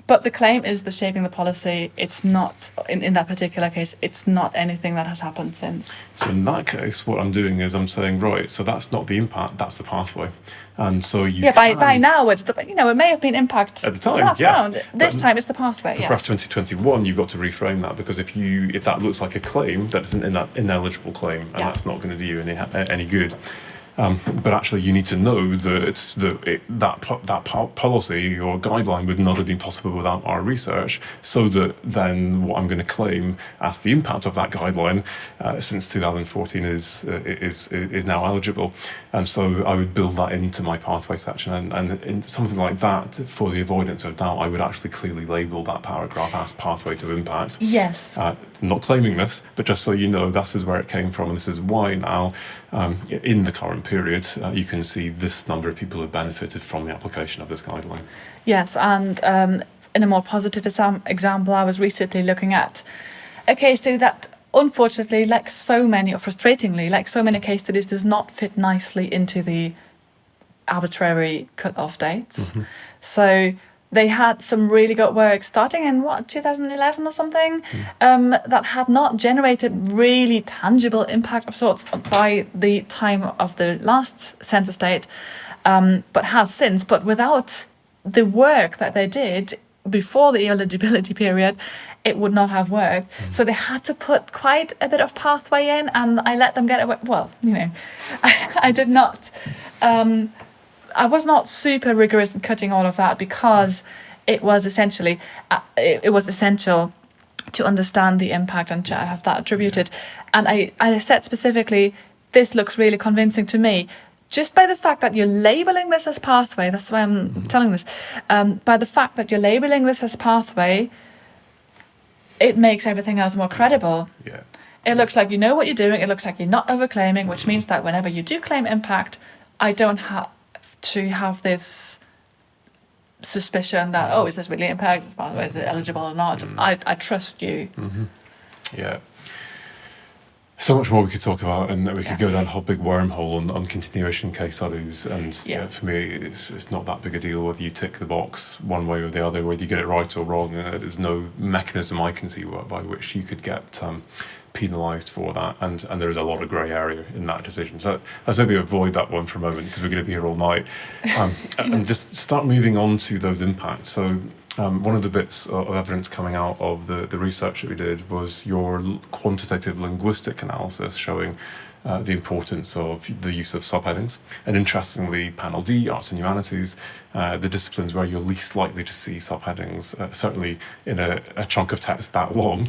But the claim is the shaping the policy. It's not, in that particular case, it's not anything that has happened since. So in that case, what I'm doing is I'm saying, right, so that's not the impact, that's the pathway. And so you by now, it may have been impact at the time, last round. This time it's the pathway, for REF 2021, you've got to reframe that, because if that looks like a claim, that is an ineligible claim, and that's not going to do you any good. But actually, you need to know that that policy or guideline would not have been possible without our research. So that then, what I'm going to claim as the impact of that guideline since 2014 is now eligible. And so I would build that into my pathway section, and in something like that, for the avoidance of doubt, I would actually clearly label that paragraph as pathway to impact. Yes. Not claiming this, but just so you know, this is where it came from, and this is why now, in the current period, you can see this number of people have benefited from the application of this guideline. Yes, and in a more positive example, I was recently looking at a case study that, unfortunately, like so many, or frustratingly, like so many case studies, does not fit nicely into the arbitrary cut-off dates. So they had some really good work starting in 2011 or something, that had not generated really tangible impact of sorts by the time of the last census date, but has since. But without the work that they did before the eligibility period, it would not have worked. So they had to put quite a bit of pathway in, and I let them get away. Well, I did not. I was not super rigorous in cutting all of that, because it was essentially it was essential to understand the impact and to have that attributed. And I said specifically, this looks really convincing to me. Just by the fact that you're labeling this as pathway, that's why I'm telling this, by the fact that you're labeling this as pathway, it makes everything else more credible. Yeah. It looks like you know what you're doing. It looks like you're not overclaiming, which means that whenever you do claim impact, I don't have to have this suspicion that, is this really impact? Is it eligible or not? I trust you. Yeah. So much more we could talk about, and we could go down a whole big wormhole on continuation case studies. And for me, it's not that big a deal whether you tick the box one way or the other, whether you get it right or wrong. There's no mechanism I can see by which you could get penalised for that, and there is a lot of grey area in that decision. So let's maybe avoid that one for a moment, because we're going to be here all night, and just start moving on to those impacts. So one of the bits of evidence coming out of the research that we did was your quantitative linguistic analysis showing the importance of the use of subheadings. And interestingly, Panel D, Arts and Humanities, the disciplines where you're least likely to see subheadings, certainly in a chunk of text that long,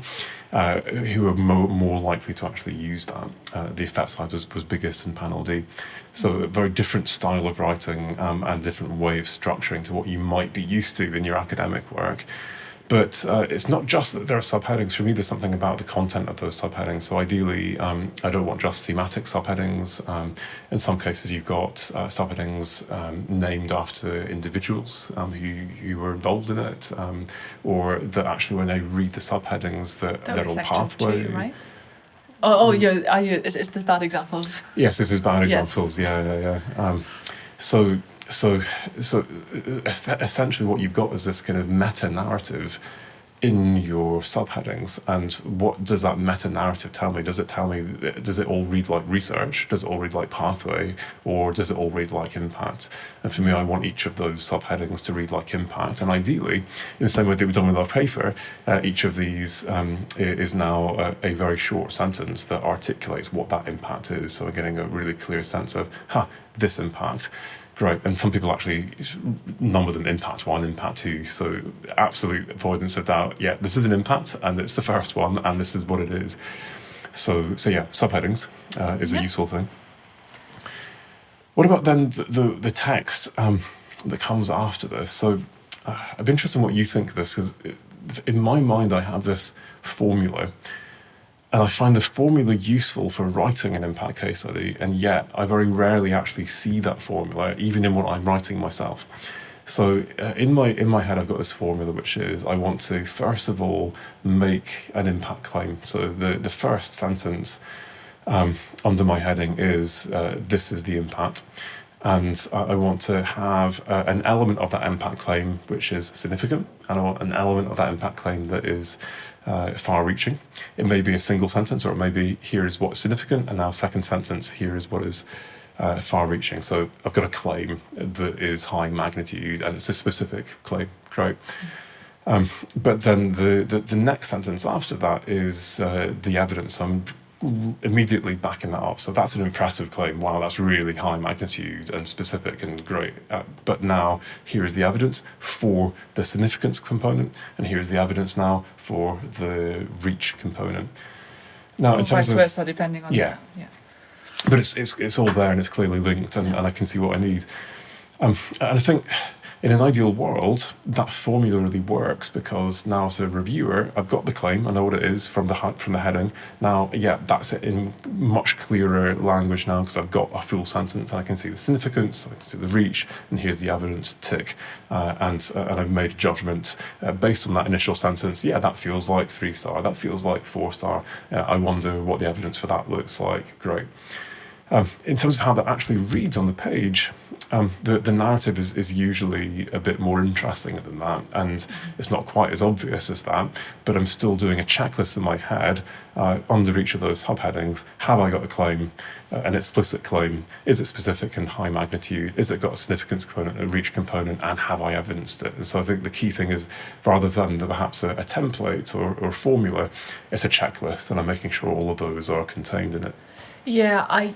who are more likely to actually use that. The effect size was biggest in Panel D. So a very different style of writing and different way of structuring to what you might be used to in your academic work. But it's not just that there are subheadings. For me, there's something about the content of those subheadings. So ideally, I don't want just thematic subheadings. In some cases, you've got subheadings named after individuals who were involved in it, or that actually, when I read the subheadings, they're all pathway. 2, right? Is this bad examples? Yes, this is bad examples. Yes. Yeah. So essentially what you've got is this kind of meta-narrative in your subheadings. And what does that meta-narrative tell me? Does it tell me, does it all read like research? Does it all read like pathway? Or does it all read like impact? And for me, I want each of those subheadings to read like impact. And ideally, in the same way that we've done with our paper, each of these is now a very short sentence that articulates what that impact is. So we're getting a really clear sense of, this impact. Great, and some people actually number them impact 1, impact 2, so absolute avoidance of doubt. Yeah, this is an impact, and it's the first one, and this is what it is. So yeah, subheadings is a useful thing. What about then the text that comes after this? So I'd be interested in what you think of this, because in my mind I have this formula, and I find the formula useful for writing an impact case study, and yet I very rarely actually see that formula, even in what I'm writing myself. So in my head, I've got this formula, which is I want to, first of all, make an impact claim. So the first sentence under my heading is, this is the impact. And I want to have an element of that impact claim which is significant, and I want an element of that impact claim that is far-reaching. It may be a single sentence, or it may be, here is what's significant, and now second sentence, here is what is far-reaching. So I've got a claim that is high magnitude, and it's a specific claim. Great. But then the next sentence after that is the evidence. I'm immediately backing that up. So that's an impressive claim. Wow, that's really high magnitude and specific and great. But now here is the evidence for the significance component, and here is the evidence now for the reach component. Now, in terms vice versa, depending on but it's all there, and it's clearly linked, and I can see what I need. And I think in an ideal world, that formula really works, because now as a reviewer, I've got the claim, I know what it is from the heading. Now, that's it in much clearer language now, because I've got a full sentence, and I can see the significance, I can see the reach, and here's the evidence, tick. And I've made a judgment based on that initial sentence. Yeah, that feels like 3-star, that feels like 4-star. I wonder what the evidence for that looks like. Great. In terms of how that actually reads on the page, the narrative is usually a bit more interesting than that, and it's not quite as obvious as that, but I'm still doing a checklist in my head under each of those subheadings. Have I got a claim, an explicit claim? Is it specific and high magnitude? Is it got a significance component, a reach component, and have I evidenced it? And so I think the key thing is, rather than perhaps a template or a formula, it's a checklist, and I'm making sure all of those are contained in it. Yeah,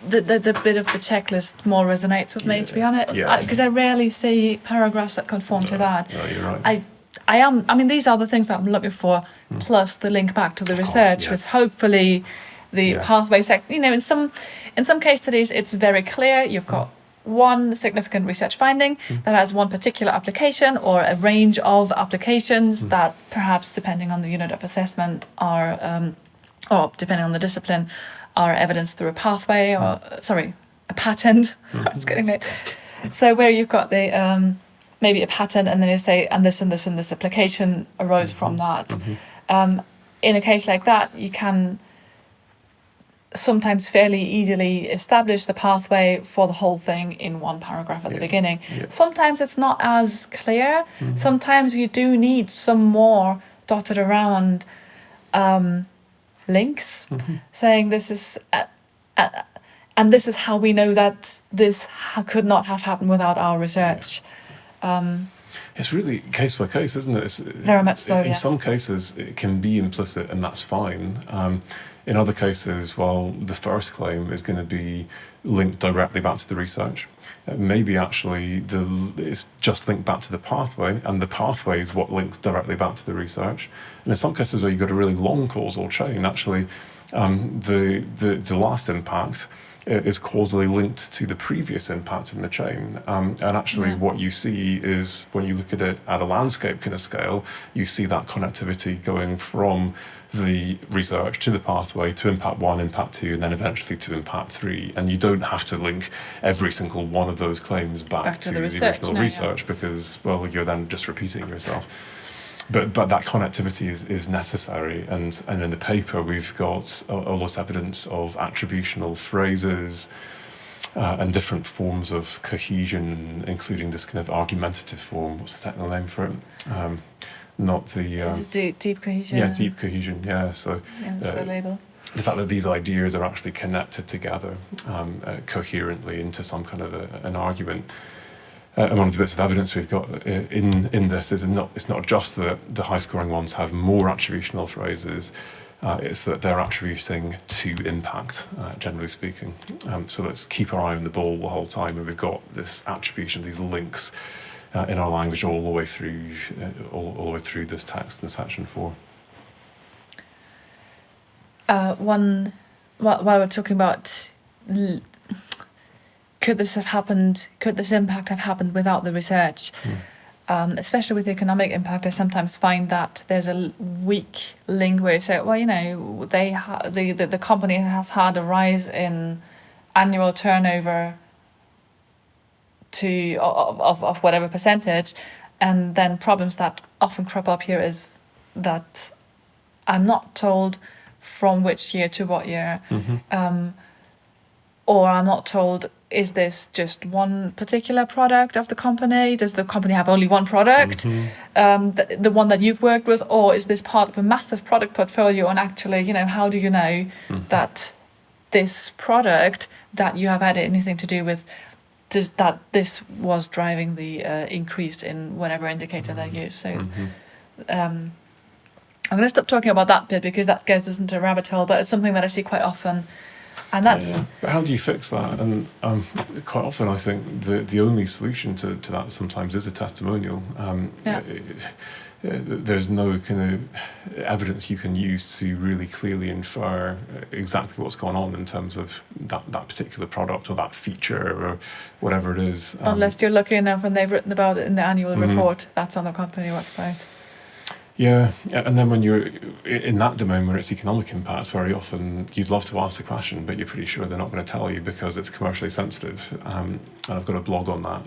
the bit of the checklist more resonates with me, to be honest, because I rarely see paragraphs that conform to that. No, you're right. I mean, these are the things that I'm looking for, plus the link back to the research, with hopefully the pathway section. In some case studies, it's very clear. You've got one significant research finding that has one particular application or a range of applications that perhaps, depending on the unit of assessment, are, or depending on the discipline, are evidence through a pathway or, a patent. It's getting late. So where you've got the maybe a patent, and then you say, and this and this and this application arose from that. In a case like that, you can sometimes fairly easily establish the pathway for the whole thing in one paragraph at the beginning. Sometimes it's not as clear. Sometimes you do need some more dotted around links saying this is and this is how we know that this could not have happened without our research. It's really case by case, isn't it? Very much so. In some cases it can be implicit, and that's fine. In other cases, well, the first claim is going to be linked directly back to the research. Maybe actually it's just linked back to the pathway, and the pathway is what links directly back to the research. And in some cases where you've got a really long causal chain, actually the last impact is causally linked to the previous impact in the chain. And actually what you see is, when you look at it at a landscape kind of scale, you see that connectivity going from the research to the pathway to impact 1, impact 2, and then eventually to impact 3. And you don't have to link every single one of those claims back to the original research, because, well, you're then just repeating yourself. But that connectivity is necessary, and in the paper we've got all this evidence of attributional phrases and different forms of cohesion, including this kind of argumentative form. What's the technical name for it? Not the... Is it deep cohesion? Yeah, deep cohesion, yeah. So that's the label. The fact that these ideas are actually connected together coherently into some kind of an argument. And one of the bits of evidence we've got in this is it's not just that the high-scoring ones have more attributional phrases, it's that they're attributing to impact, generally speaking. So let's keep our eye on the ball the whole time, and we've got this attribution, these links in our language all the way through, all the way through this text in section 4. While we're talking about could this impact have happened without the research? Especially with economic impact, I sometimes find that there's a weak link where you say, well, the company has had a rise in annual turnover of whatever percentage, and then problems that often crop up here is that I'm not told from which year to what year, or I'm not told, is this just one particular product of the company? Does the company have only one product, the one that you've worked with, or is this part of a massive product portfolio? And actually, how do you know that this product that you have had anything to do with, that this was driving the increase in whatever indicator they use? So I'm going to stop talking about that bit because that gets us into a rabbit hole, but it's something that I see quite often. And that's... But how do you fix that? And quite often I think the only solution to that sometimes is a testimonial. There's no kind of evidence you can use to really clearly infer exactly what's going on in terms of that particular product or that feature or whatever it is. Unless you're lucky enough and they've written about it in the annual report that's on the company website. Yeah, and then when you're in that domain where it's economic impacts, very often you'd love to ask the question, but you're pretty sure they're not going to tell you because it's commercially sensitive. And I've got a blog on that.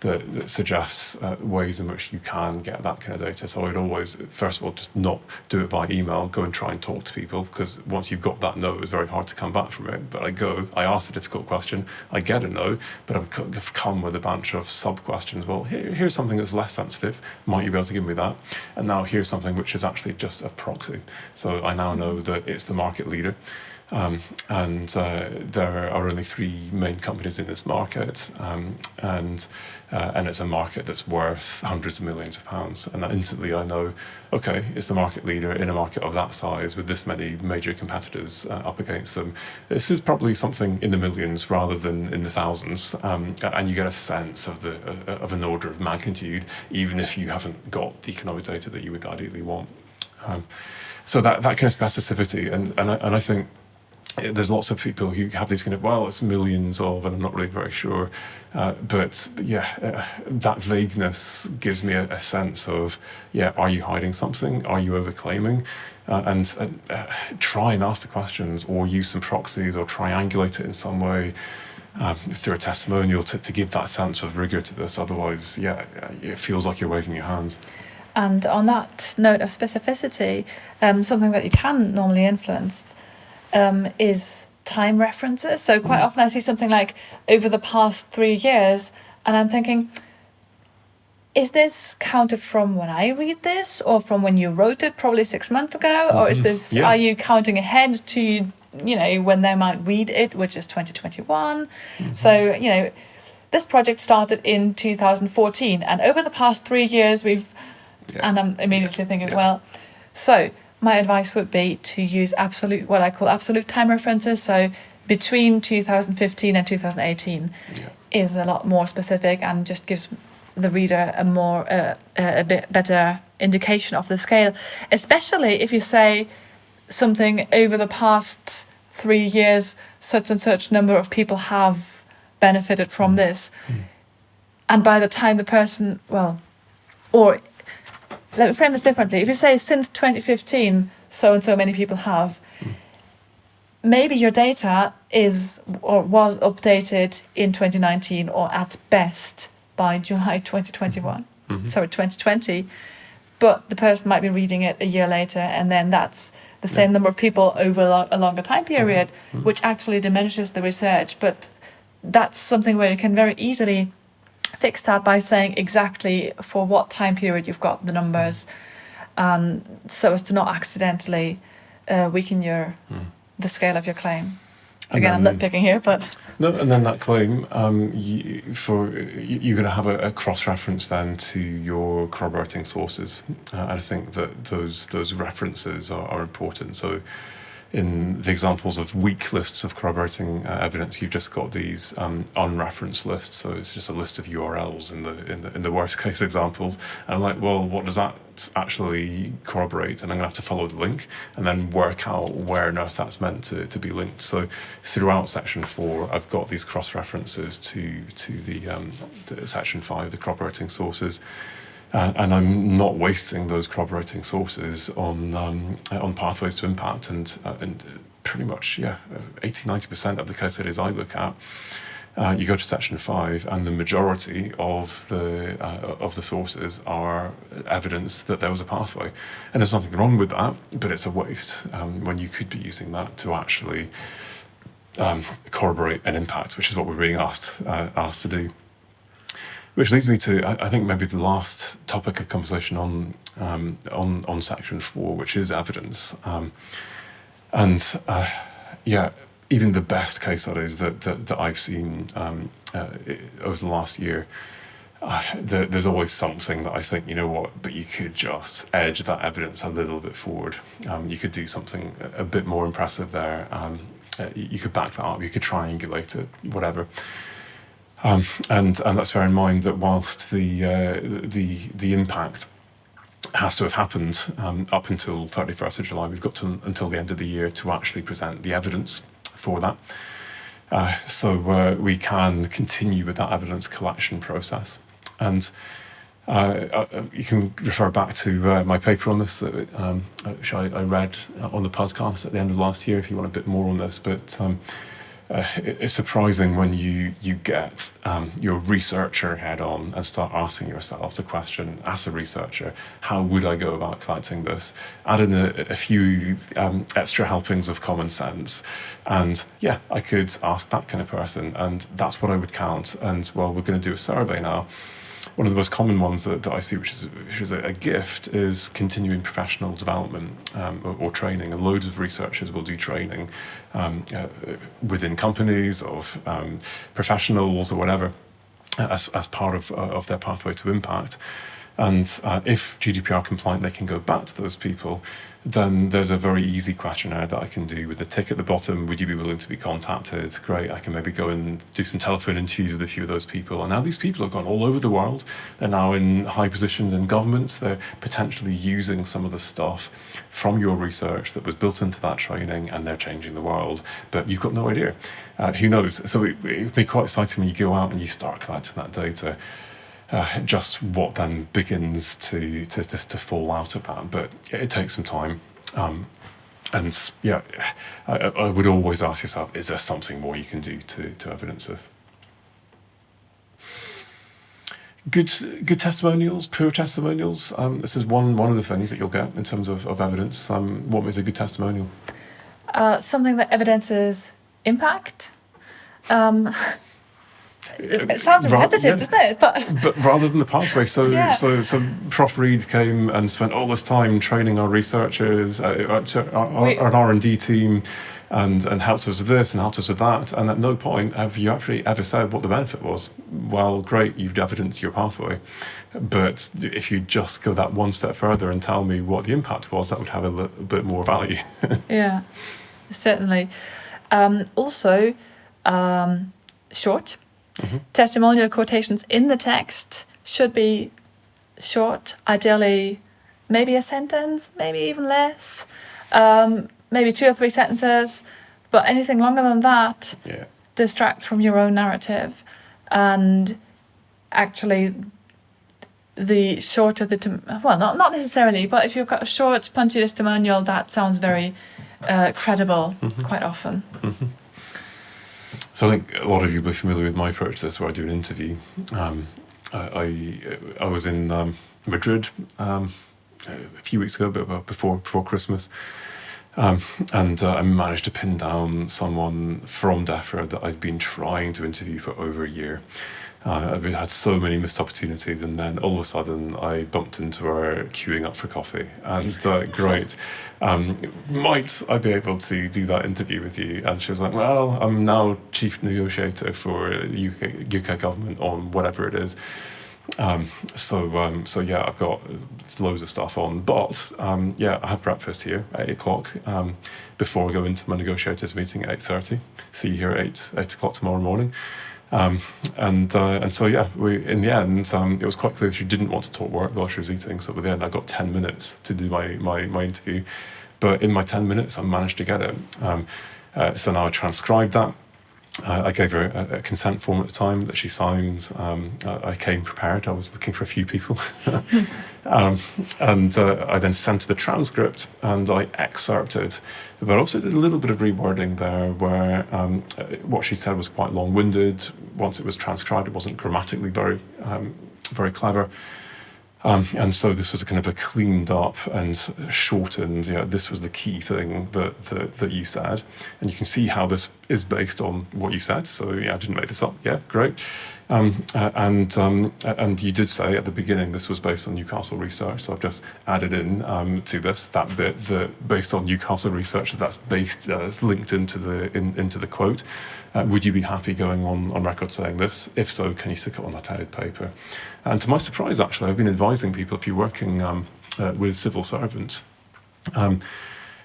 that suggests ways in which you can get that kind of data. So I'd always, first of all, just not do it by email, go and try and talk to people, because once you've got that no, it's very hard to come back from it. But I ask a difficult question, I get a no, but I've come with a bunch of sub-questions. Well, here's something that's less sensitive, might you be able to give me that? And now here's something which is actually just a proxy. So I now know that it's the market leader. And there are only 3 main companies in this market, and it's a market that's worth hundreds of millions of pounds. And instantly I know, okay, it's the market leader in a market of that size with this many major competitors up against them. This is probably something in the millions rather than in the thousands, and you get a sense of an order of magnitude, even if you haven't got the economic data that you would ideally want. So that kind of specificity, and I think there's lots of people who have these kind of, well, it's millions of, and I'm not really very sure. But that vagueness gives me a sense of, are you hiding something? Are you overclaiming? And try and ask the questions, or use some proxies, or triangulate it in some way through a testimonial to give that sense of rigor to this. Otherwise, it feels like you're waving your hands. And on that note of specificity, something that you can normally influence is time references. So quite often I see something like over the past 3 years, and I'm thinking, is this counted from when I read this, or from when you wrote it probably 6 months ago, or is this are you counting ahead to when they might read it, which is 2021? So this project started in 2014, and over the past 3 years we've and I'm immediately thinking, well, so my advice would be to use what I call absolute time references. So between 2015 and 2018 is a lot more specific and just gives the reader a bit better indication of the scale, especially if you say something over the past 3 years, such and such number of people have benefited from this. And by the time the person, or let me frame this differently. If you say since 2015, so and so many people have, maybe your data is or was updated in 2019, or at best by July 2021. Sorry, 2020. But the person might be reading it a year later, and then that's the same number of people over a longer time period, which actually diminishes the research. But that's something where you can very easily fix that by saying exactly for what time period you've got the numbers, so as to not accidentally weaken the scale of your claim. Again, I'm nitpicking here, but no. And then that claim, you're going to have a cross-reference then to your corroborating sources, and I think that those references are important. So, in the examples of weak lists of corroborating evidence, you've just got these unreferenced lists. So it's just a list of URLs in the worst case examples. And I'm like, well, what does that actually corroborate? And I'm going to have to follow the link and then work out where on earth that's meant to be linked. So throughout section 4, I've got these cross references to the section 5, the corroborating sources. And I'm not wasting those corroborating sources on pathways to impact, and pretty much 80-90% of the case studies I look at, you go to section 5, and the majority of the sources are evidence that there was a pathway, and there's nothing wrong with that, but it's a waste when you could be using that to actually corroborate an impact, which is what we're being asked to do. Which leads me to, I think, maybe the last topic of conversation on section 4, which is evidence. Even the best case studies that I've seen over the last year, there's always something that I think, but you could just edge that evidence a little bit forward. You could do something a bit more impressive there. You could back that up. You could triangulate it, whatever. And let's bear in mind that whilst the impact has to have happened up until 31st of July, we've got until the end of the year to actually present the evidence for that. So we can continue with that evidence collection process. And you can refer back to my paper on this, which I read on the podcast at the end of last year if you want a bit more on this. But it's surprising when you get your researcher head on and start asking yourself the question, as a researcher, how would I go about collecting this? Add in a few extra helpings of common sense, and yeah, I could ask that kind of person, and that's what I would count. And well, we're going to do a survey now. One of the most common ones that I see, which is a gift, is continuing professional development or training. And loads of researchers will do training within companies of professionals or whatever as part of their pathway to impact. And if GDPR compliant, they can go back to those people. Then there's a very easy questionnaire that I can do with a tick at the bottom. Would you be willing to be contacted? Great. I can maybe go and do some telephone interviews with a few of those people. And now these people have gone all over the world. They're now in high positions in governments. They're potentially using some of the stuff from your research that was built into that training, and they're changing the world. But you've got no idea. Who knows? So it would be quite exciting when you go out and you start collecting that data. Just what then begins to fall out of that, but it takes some time, and yeah, I would always ask yourself: is there something more you can do to evidence this? Good testimonials, poor testimonials. This is one of the things that you'll get in terms of evidence. What is a good testimonial? Something that evidences impact. It sounds repetitive, doesn't it? But rather than the pathway, so Prof Reed came and spent all this time training our researchers, our R&D team, and helped us with this and helped us with that. And at no point have you actually ever said what the benefit was. Well, great, you've evidenced your pathway, but if you just go that one step further and tell me what the impact was, that would have a little bit more value. Yeah, certainly. Also, short. Mm-hmm. Testimonial quotations in the text should be short, ideally maybe a sentence, maybe even less, maybe 2 or 3 sentences, but anything longer than that distracts from your own narrative. And actually, the shorter not necessarily, but if you've got a short, punchy testimonial, that sounds very credible quite often. Mm-hmm. So I think a lot of you will be familiar with my approach to this, where I do an interview. I was in Madrid a few weeks ago, but before Christmas, and I managed to pin down someone from DEFRA that I'd been trying to interview for over a year. I've had so many missed opportunities, and then all of a sudden I bumped into her queuing up for coffee, and great, might I be able to do that interview with you? And she was like, well, I'm now chief negotiator for UK government on whatever it is. So yeah, I've got loads of stuff on, but I have breakfast here at 8:00 before I go into my negotiators meeting at 8:30. See you here at 8 o'clock tomorrow morning. And so we in the end it was quite clear she didn't want to talk work while she was eating. So at the end, I got 10 minutes to do my interview, but in my 10 minutes, I managed to get it. So now I transcribed that. I gave her a consent form at the time that she signed. I came prepared. I was looking for a few people. And I then sent her the transcript, and I excerpted, but also did a little bit of rewording there where what she said was quite long-winded. Once it was transcribed, it wasn't grammatically very clever. And so this was a kind of a cleaned up and shortened, this was the key thing that you said. And you can see how this is based on what you said. So I didn't make this up. Yeah, great. And you did say at the beginning this was based on Newcastle research. So I've just added in to that bit that based on Newcastle research that's based, it's linked into the quote. Would you be happy going on record saying this? If so, can you stick it on that headed paper? And to my surprise, actually, I've been advising people, if you're working with civil servants,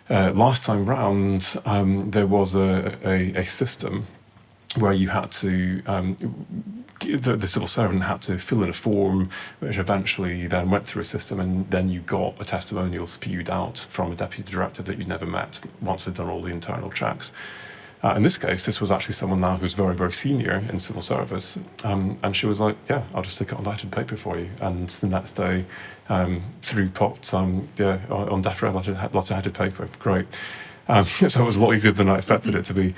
last time round, there was a system where you had to, the civil servant had to fill in a form, which eventually then went through a system, and then you got a testimonial spewed out from a deputy director that you'd never met once they'd done all the internal checks. In this case, this was actually someone now who's very, very senior in civil service. And she was like, yeah, I'll just stick it on lettered paper for you. And the next day, through popped on DEFRA letterheaded paper. Great. So it was a lot easier than I expected it to be.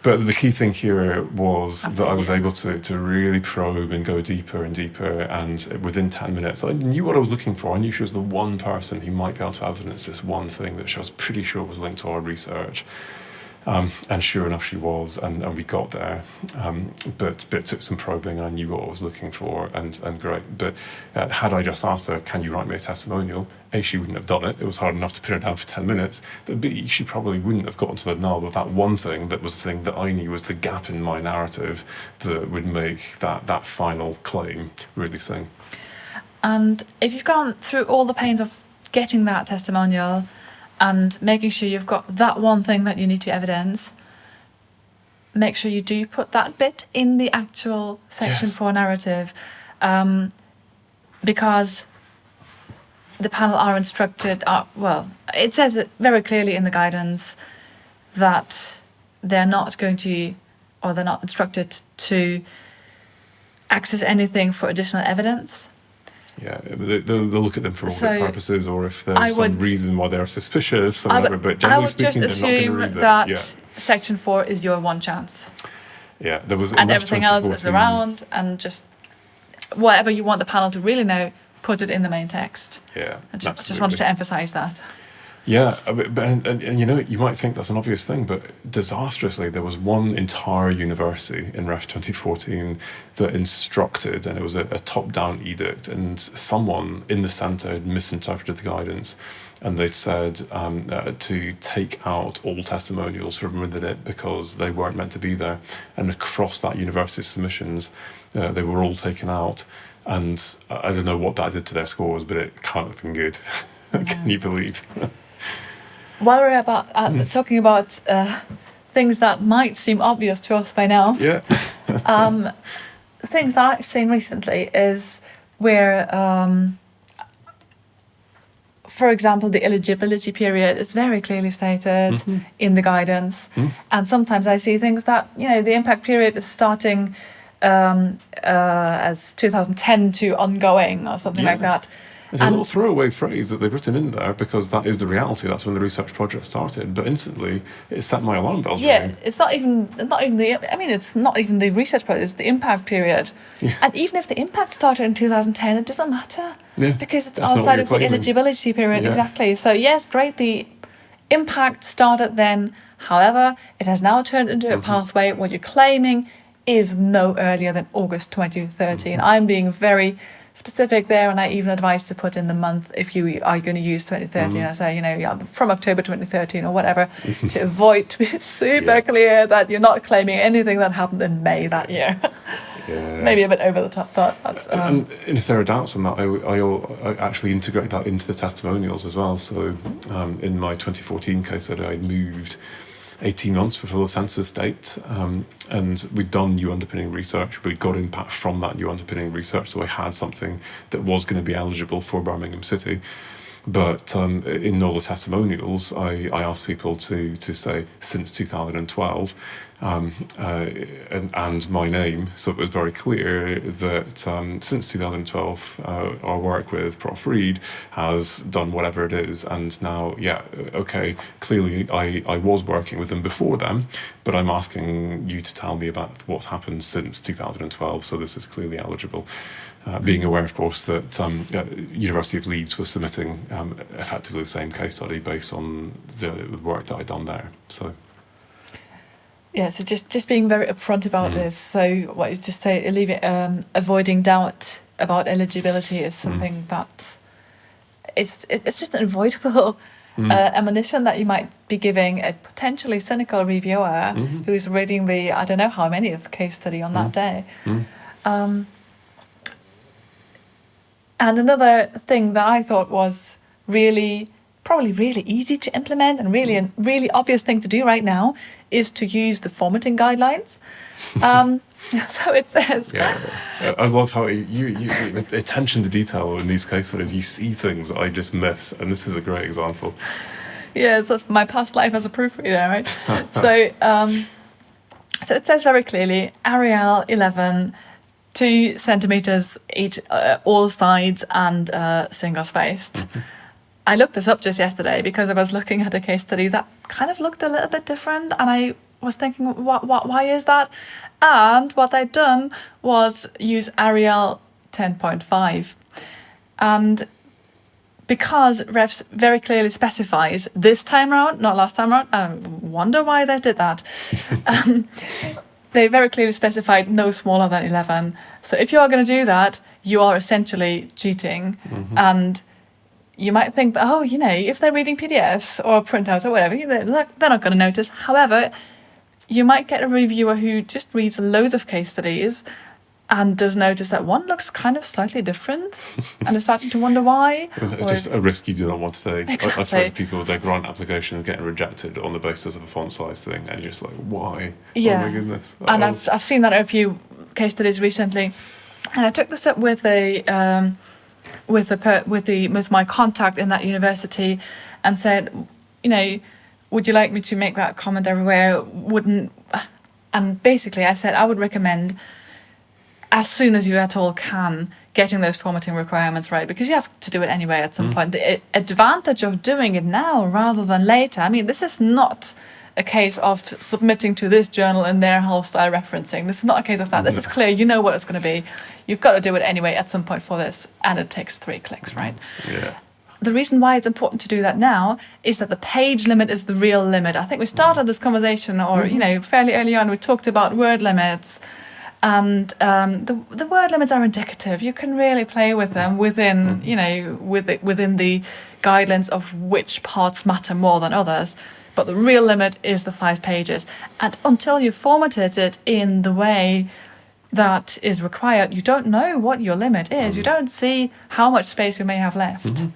But the key thing here was that I was able to really probe and go deeper and deeper. And within 10 minutes, I knew what I was looking for. I knew she was the one person who might be able to evidence this one thing that I was pretty sure was linked to our research. And sure enough, she was, and we got there. But it took some probing, and I knew what I was looking for, and great. But had I just asked her, can you write me a testimonial? A, she wouldn't have done it. It was hard enough to pin her down for 10 minutes. But B, she probably wouldn't have gotten to the nub of that one thing that was the thing that I knew was the gap in my narrative that would make that final claim really sing. And if you've gone through all the pains of getting that testimonial and making sure you've got that one thing that you need to evidence, make sure you do put that bit in the actual section 4 narrative, because the panel are instructed, it says it very clearly in the guidance that they're not going to, or they're not instructed to access anything for additional evidence. Yeah, they'll look at them for audit purposes, or if there's some reason why they're suspicious or whatever. But generally speaking, they're not going to read them. I would just assume that Section 4 is your one chance. Yeah, there was. And everything else is around, and just whatever you want the panel to really know, put it in the main text. Yeah, I just wanted to emphasise that. Yeah, and you know, you might think that's an obvious thing, but disastrously, there was one entire university in REF2014 that instructed, and it was a top-down edict, and someone in the centre had misinterpreted the guidance, and they'd said to take out all testimonials from within it because they weren't meant to be there, and across that university's submissions, they were all taken out, and I don't know what that did to their scores, but it can't have been good. Can you believe? While we're talking about things that might seem obvious to us by now, things that I've seen recently is where, for example, the eligibility period is very clearly stated in the guidance, and sometimes I see things that, you know, the impact period is starting as 2010 to ongoing or something like that. There's a little throwaway phrase that they've written in there because that is the reality. That's when the research project started. But instantly, it set my alarm bells ringing. Yeah, it's not even it's not even the research project. It's the impact period. Yeah. And even if the impact started in 2010, it doesn't matter because it's outside of the eligibility period. Yeah. Exactly. So yes, great. The impact started then. However, it has now turned into a pathway. What you're claiming is no earlier than August 2013. I'm being very specific there, and I even advise to put in the month if you are going to use 2013. I say, you know, from October 2013 or whatever, to avoid to be super clear that you're not claiming anything that happened in May that year. Maybe a bit over the top, but that's... And if there are doubts on that, I actually integrate that into the testimonials as well. So in my 2014 case study, I moved 18 months before the census date, and we'd done new underpinning research. We'd got impact from that new underpinning research, so I had something that was going to be eligible for Birmingham City. But in all the testimonials, I asked people to say since 2012 and my name, so it was very clear that since 2012 our work with Prof Reed has done whatever it is, and now clearly I was working with them before then, but I'm asking you to tell me about what's happened since 2012, so this is clearly eligible. Being aware, of course, that University of Leeds was submitting effectively the same case study based on the work that I'd done there. So, yeah, so just being very upfront about this. So, what is to say, avoiding doubt about eligibility is something that it's just an avoidable ammunition that you might be giving a potentially cynical reviewer who's reading the I don't know how many of the case study on that day. And another thing that I thought was probably really easy to implement and a really obvious thing to do right now is to use the formatting guidelines. So it says... Yeah, I love how you attention to detail in these case studies, you see things that I just miss, and this is a great example. Yeah, it's my past life as a proofreader, right? So it says very clearly, Arial 11... 2 centimeters each, all sides, and single-spaced. I looked this up just yesterday because I was looking at a case study that kind of looked a little bit different, and I was thinking, why is that? And what they'd done was use Arial 10.5. And because REFS very clearly specifies this time around, not last time around, I wonder why they did that. They very clearly specified no smaller than 11. So if you are going to do that, you are essentially cheating. And you might think that, if they're reading PDFs or printouts or whatever, they're not going to notice. However, you might get a reviewer who just reads loads of case studies and does notice that one looks kind of slightly different and is starting to wonder why. It's just a risk you do not want to take. Exactly. I've heard people, their grant applications getting rejected on the basis of a font size thing, and you're just like, why? Yeah. Oh my goodness. And I've seen that in a few case studies recently, and I took this up with with my contact in that university, and said, would you like me to make that comment everywhere? And basically I said I would recommend, as soon as you at all can, getting those formatting requirements right, because you have to do it anyway at some point. The advantage of doing it now rather than later, I mean, this is not a case of submitting to this journal in their whole style referencing. This is not a case of that. This is clear. You know what it's going to be. You've got to do it anyway at some point for this, and it takes 3 clicks, right? Yeah. The reason why it's important to do that now is that the page limit is the real limit. I think we started this conversation, or fairly early on, we talked about word limits. And the word limits are indicative. You can really play with them within, within the guidelines of which parts matter more than others. But the real limit is the 5 pages. And until you formatted it in the way that is required, you don't know what your limit is. You don't see how much space you may have left.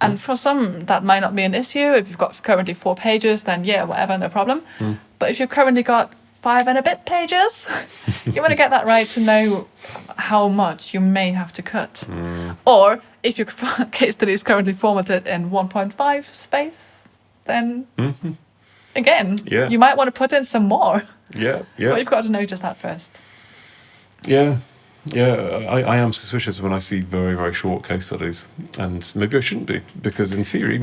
And for some, that might not be an issue. If you've got currently 4 pages, then yeah, whatever, no problem. But if you've currently got 5 and a bit pages, you want to get that right to know how much you may have to cut. Or if your case study is currently formatted in 1.5 space, then again, you might want to put in some more. Yeah. But you've got to notice that first. Yeah. I am suspicious when I see very, very short case studies, and maybe I shouldn't be, because in theory,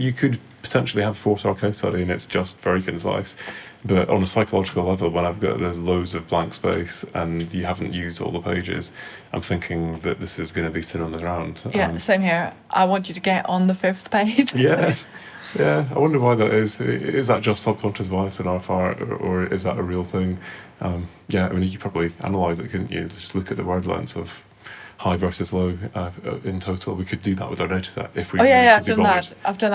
you could potentially have a 4-star case study and it's just very concise. But on a psychological level, when there's loads of blank space and you haven't used all the pages, I'm thinking that this is going to be thin on the ground. Yeah, same here. I want you to get on the 5th page. Yeah, I wonder why that is. Is that just subconscious bias on our part, or is that a real thing? You could probably analyse it, couldn't you? Just look at the word lengths of high versus low in total. We could do that with our data set if we I've done that.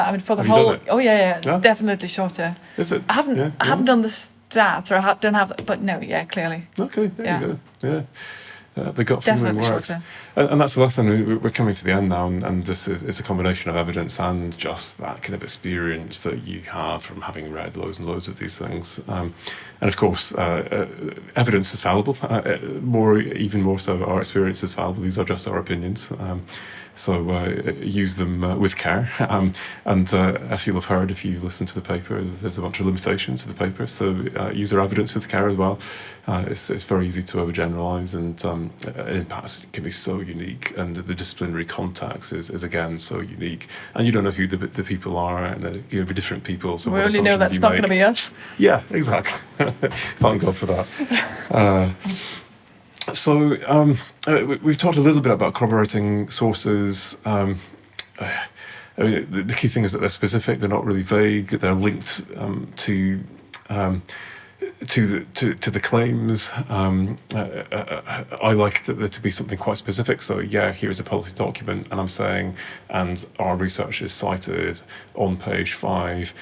I mean, for the whole... Yeah, definitely shorter. Is it? I haven't done the stats, or don't have... But no, clearly. Okay, there you go. Yeah. The gut feeling works. Shorter. And that's the lesson. We're coming to the end now, and this is a combination of evidence and just that kind of experience that you have from having read loads and loads of these things. And of course, evidence is fallible. Even more so, our experience is fallible. These are just our opinions. So use them with care. And as you'll have heard, if you listen to the paper, there's a bunch of limitations to the paper. So use our evidence with care as well. It's very easy to overgeneralise, and impacts can be so unique, and the disciplinary context is again so unique. And you don't know who the people are, and they're going to be different people. So we only know that's not going to be us. Yeah, exactly. Thank God for that. So we've talked a little bit about corroborating sources. The key thing is that they're specific. They're not really vague. They're linked to the claims. I like there to be something quite specific. So here's a policy document, and I'm saying, and our research is cited on page 5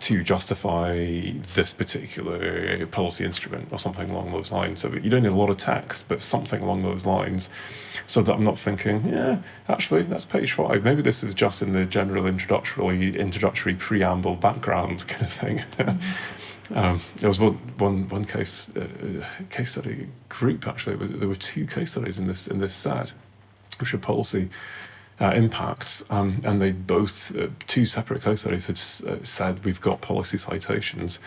to justify this particular policy instrument or something along those lines. So you don't need a lot of text, but something along those lines, so that I'm not thinking, actually that's page 5. Maybe this is just in the general introductory preamble background kind of thing. There was one case study group, actually. There were 2 case studies in this set, which were policy impacts, and they both 2 separate case studies had said we've got policy citations.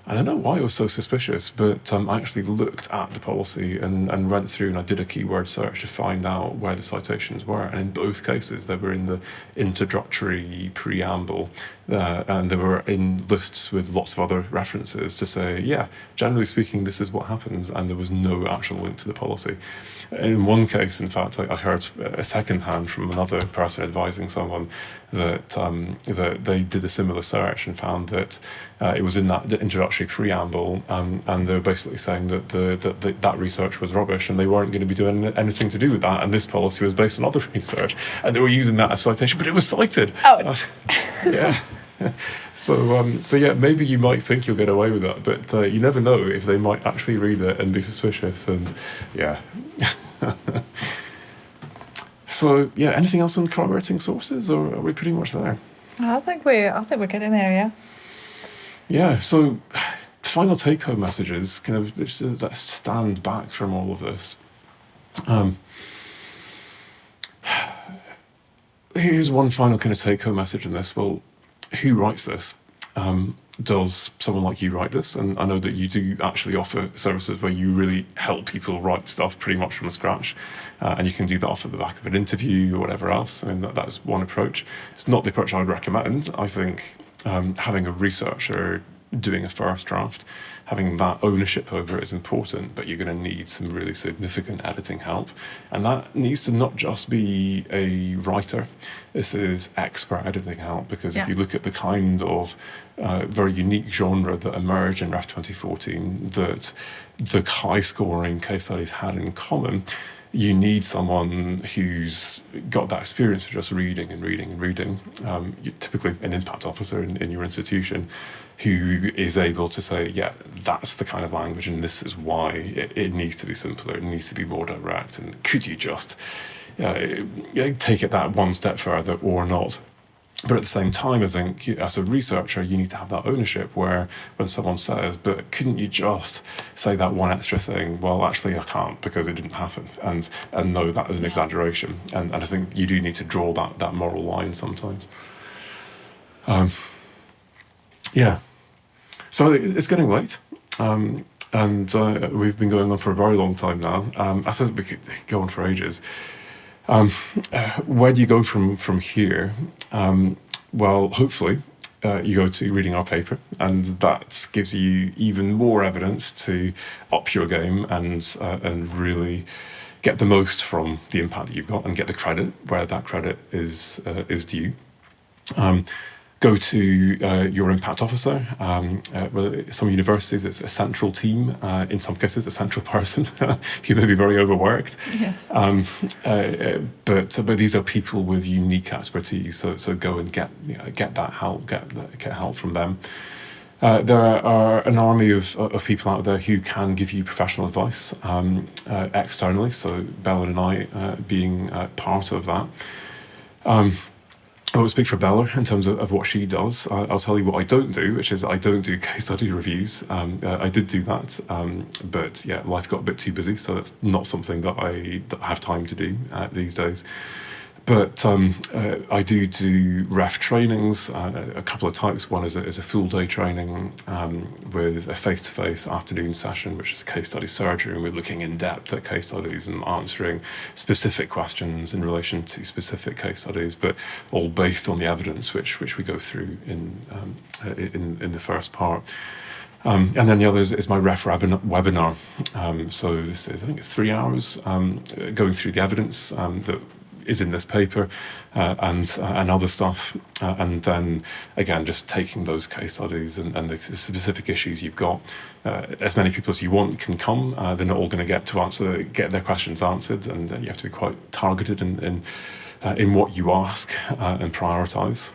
I don't know why I was so suspicious, but I actually looked at the policy and went through, and I did a keyword search to find out where the citations were. And in both cases, they were in the introductory preamble and they were in lists with lots of other references to say, yeah, generally speaking, this is what happens, and there was no actual link to the policy. In one case, in fact, I heard a second hand from another person advising someone that that they did a similar search and found that it was in that introductory preamble, and they were basically saying that that research was rubbish and they weren't going to be doing anything to do with that, and this policy was based on other research, and they were using that as citation, but it was cited. Oh. Yeah. So yeah, maybe you might think you'll get away with that, but you never know if they might actually read it and be suspicious, and yeah. So yeah, anything else on corroborating sources, or are we pretty much there? I think we're getting there, yeah. Yeah, so final take-home messages, kind of just that stand back from all of this. Here's one final kind of take-home message in this. Well, who writes this? Does someone like you write this? And I know that you do actually offer services where you really help people write stuff pretty much from scratch, and you can do that off at the back of an interview or whatever else. I mean, that's one approach. It's not the approach I would recommend. I think having a researcher doing a first draft, having that ownership over it is important, but you're going to need some really significant editing help. And that needs to not just be a writer. This is expert editing help, because if you look at the kind of very unique genre that emerged in REF2014 that the high-scoring case studies had in common, you need someone who's got that experience of just reading and reading and reading, typically an impact officer in your institution, who is able to say, yeah, that's the kind of language and this is why it needs to be simpler, it needs to be more direct, and could you just take it that one step further or not? But at the same time, I think as a researcher, you need to have that ownership where when someone says, but couldn't you just say that one extra thing? Well, actually, I can't because it didn't happen. And no, that is an exaggeration. And I think you do need to draw that moral line sometimes. Yeah. So it's getting late. And we've been going on for a very long time now. I said we could go on for ages. Where do you go from here? Well, hopefully you go to reading our paper, and that gives you even more evidence to up your game and really get the most from the impact that you've got and get the credit where that credit is due. Go to your impact officer. Well, some universities, it's a central team. In some cases, a central person who may be very overworked. Yes. But these are people with unique expertise. So go and get that help. Get help from them. There are an army of people out there who can give you professional advice externally. So Bella and I being part of that. I won't speak for Bella in terms of what she does. I'll tell you what I don't do, which is I don't do case study reviews. I did do that, but yeah, life got a bit too busy, so that's not something that I have time to do these days. But I do REF trainings, a couple of types. One is a full day training with a face-to-face afternoon session, which is a case study surgery, and we're looking in depth at case studies and answering specific questions in relation to specific case studies, but all based on the evidence which we go through in the first part. And then the other is my REF webinar. So this is, I think it's 3 hours going through the evidence that is in this paper and other stuff, and then again just taking those case studies and the specific issues you've got. As many people as you want can come. They're not all going to get their questions answered, and you have to be quite targeted in what you ask and prioritise.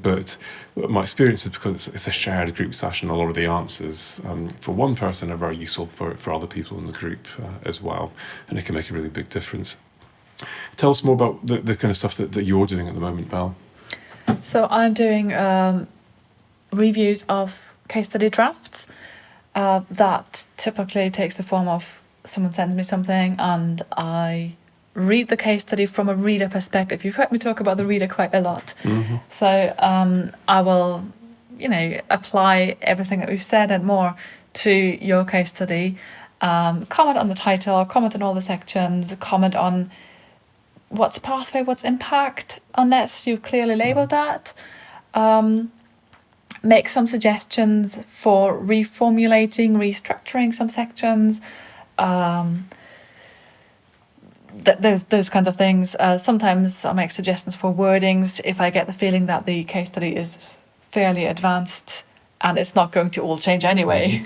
But my experience is because it's a shared group session, a lot of the answers for one person are very useful for other people in the group as well, and it can make a really big difference. Tell us more about the kind of stuff that you're doing at the moment, Belle. So I'm doing reviews of case study drafts. That typically takes the form of someone sends me something and I read the case study from a reader perspective. You've heard me talk about the reader quite a lot. Mm-hmm. So I will, apply everything that we've said and more to your case study. Comment on the title, comment on all the sections, comment on what's pathway, what's impact, unless you've clearly labelled that. make some suggestions for reformulating, restructuring some sections, those kinds of things. Sometimes I make suggestions for wordings if I get the feeling that the case study is fairly advanced and it's not going to all change anyway.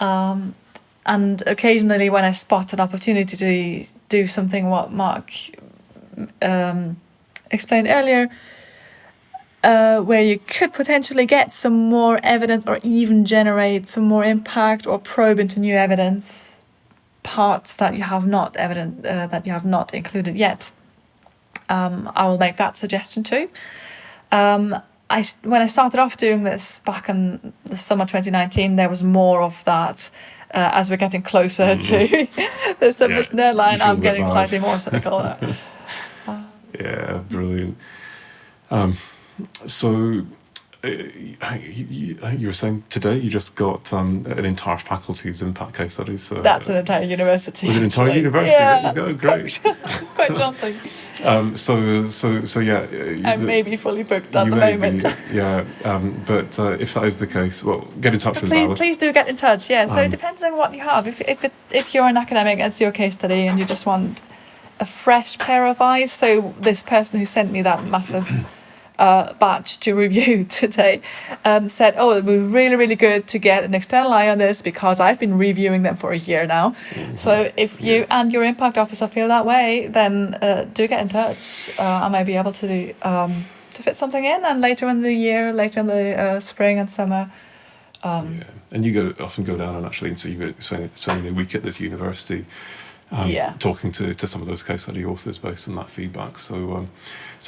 And occasionally when I spot an opportunity to do something what Mark explained earlier, where you could potentially get some more evidence or even generate some more impact or probe into new evidence, parts that you have not included yet, I will make that suggestion too. When I started off doing this back in the summer 2019, there was more of that. As we're getting closer to the submission deadline, I'm getting slightly more cynical. Yeah, brilliant. So, you were saying today you just got an entire faculty's impact case studies. So, that's an entire university. Was it an entire university? Yeah. There you go, great. Quite daunting. So yeah. I may be fully booked at the moment. But if that is the case, well, get in touch with Val. Please do get in touch. Yeah. So it depends on what you have. If you're an academic, it's your case study, and you just want a fresh pair of eyes. So this person who sent me that massive batch to review today said, oh, it would be really, really good to get an external eye on this because I've been reviewing them for a year now. Mm-hmm. So if you and your impact officer feel that way, then do get in touch. I may be able to fit something in, and later in the spring and summer. And you often go down and actually, so you go spending a week at this university. Talking to some of those case study authors based on that feedback. So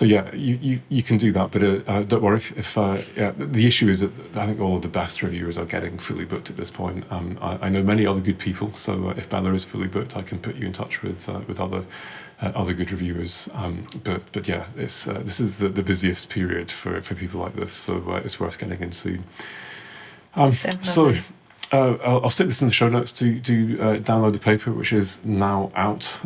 yeah, you can do that, but don't worry if the issue is that I think all of the best reviewers are getting fully booked at this point. I know many other good people, so if Bella is fully booked, I can put you in touch with other good reviewers. But yeah, this is the busiest period for people like this, so it's worth getting in soon. I'll stick this in the show notes to download the paper, which is now out.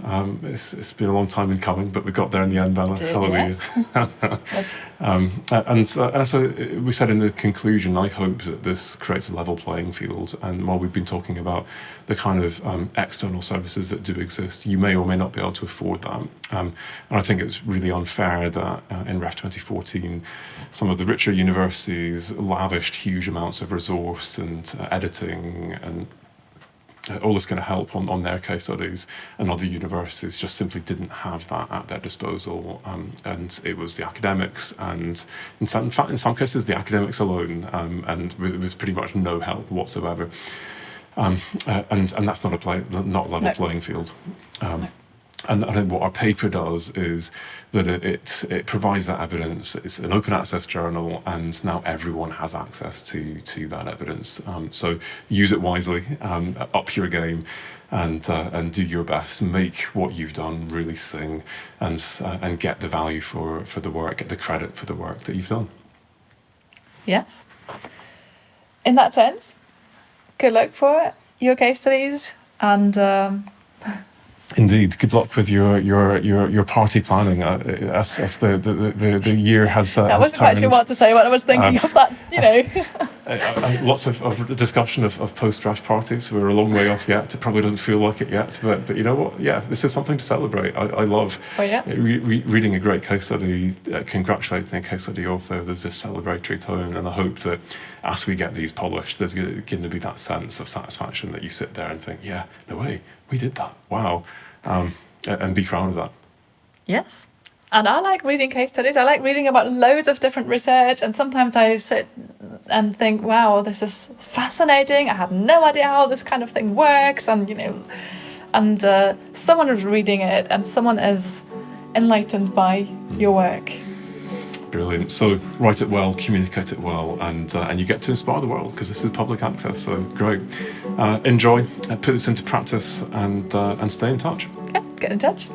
It's been a long time in coming, but we got there in the end, Bella. Hallelujah. Yes. And so we said in the conclusion, I hope that this creates a level playing field. And while we've been talking about the kind of external services that do exist, you may or may not be able to afford that. And I think it's really unfair that in REF2014, some of the richer universities lavished huge amounts of resource and editing and all this kind of help on their case studies, and other universities just simply didn't have that at their disposal. And it was the academics, and in some cases the academics alone, and with pretty much no help whatsoever. And that's not a level playing field. And I think what our paper does is that it provides that evidence. It's an open access journal, and now everyone has access to that evidence. So use it wisely, up your game, and do your best. Make what you've done really sing, and get the value for the work, get the credit for the work that you've done. Yes. In that sense, good luck for your case studies, and. Indeed, good luck with your party planning. As the year has. I wasn't quite sure what to say when I was thinking of that. Lots of discussion of post-draft parties. We're a long way off yet. It probably doesn't feel like it yet, but you know what? Yeah, this is something to celebrate. I love reading a great case study, congratulating a case study author. There's this celebratory tone, and I hope that as we get these polished, there's going to be that sense of satisfaction that you sit there and think, yeah, no way, we did that. Wow. And be proud of that. Yes. And I like reading case studies. I like reading about loads of different research, and sometimes I sit and think, wow, this is fascinating. I have no idea how this kind of thing works, and someone is reading it and someone is enlightened by your work. Brilliant. So write it well, communicate it well, and you get to inspire the world, because this is public access. So great. Enjoy, put this into practice, and stay in touch. Yeah, get in touch.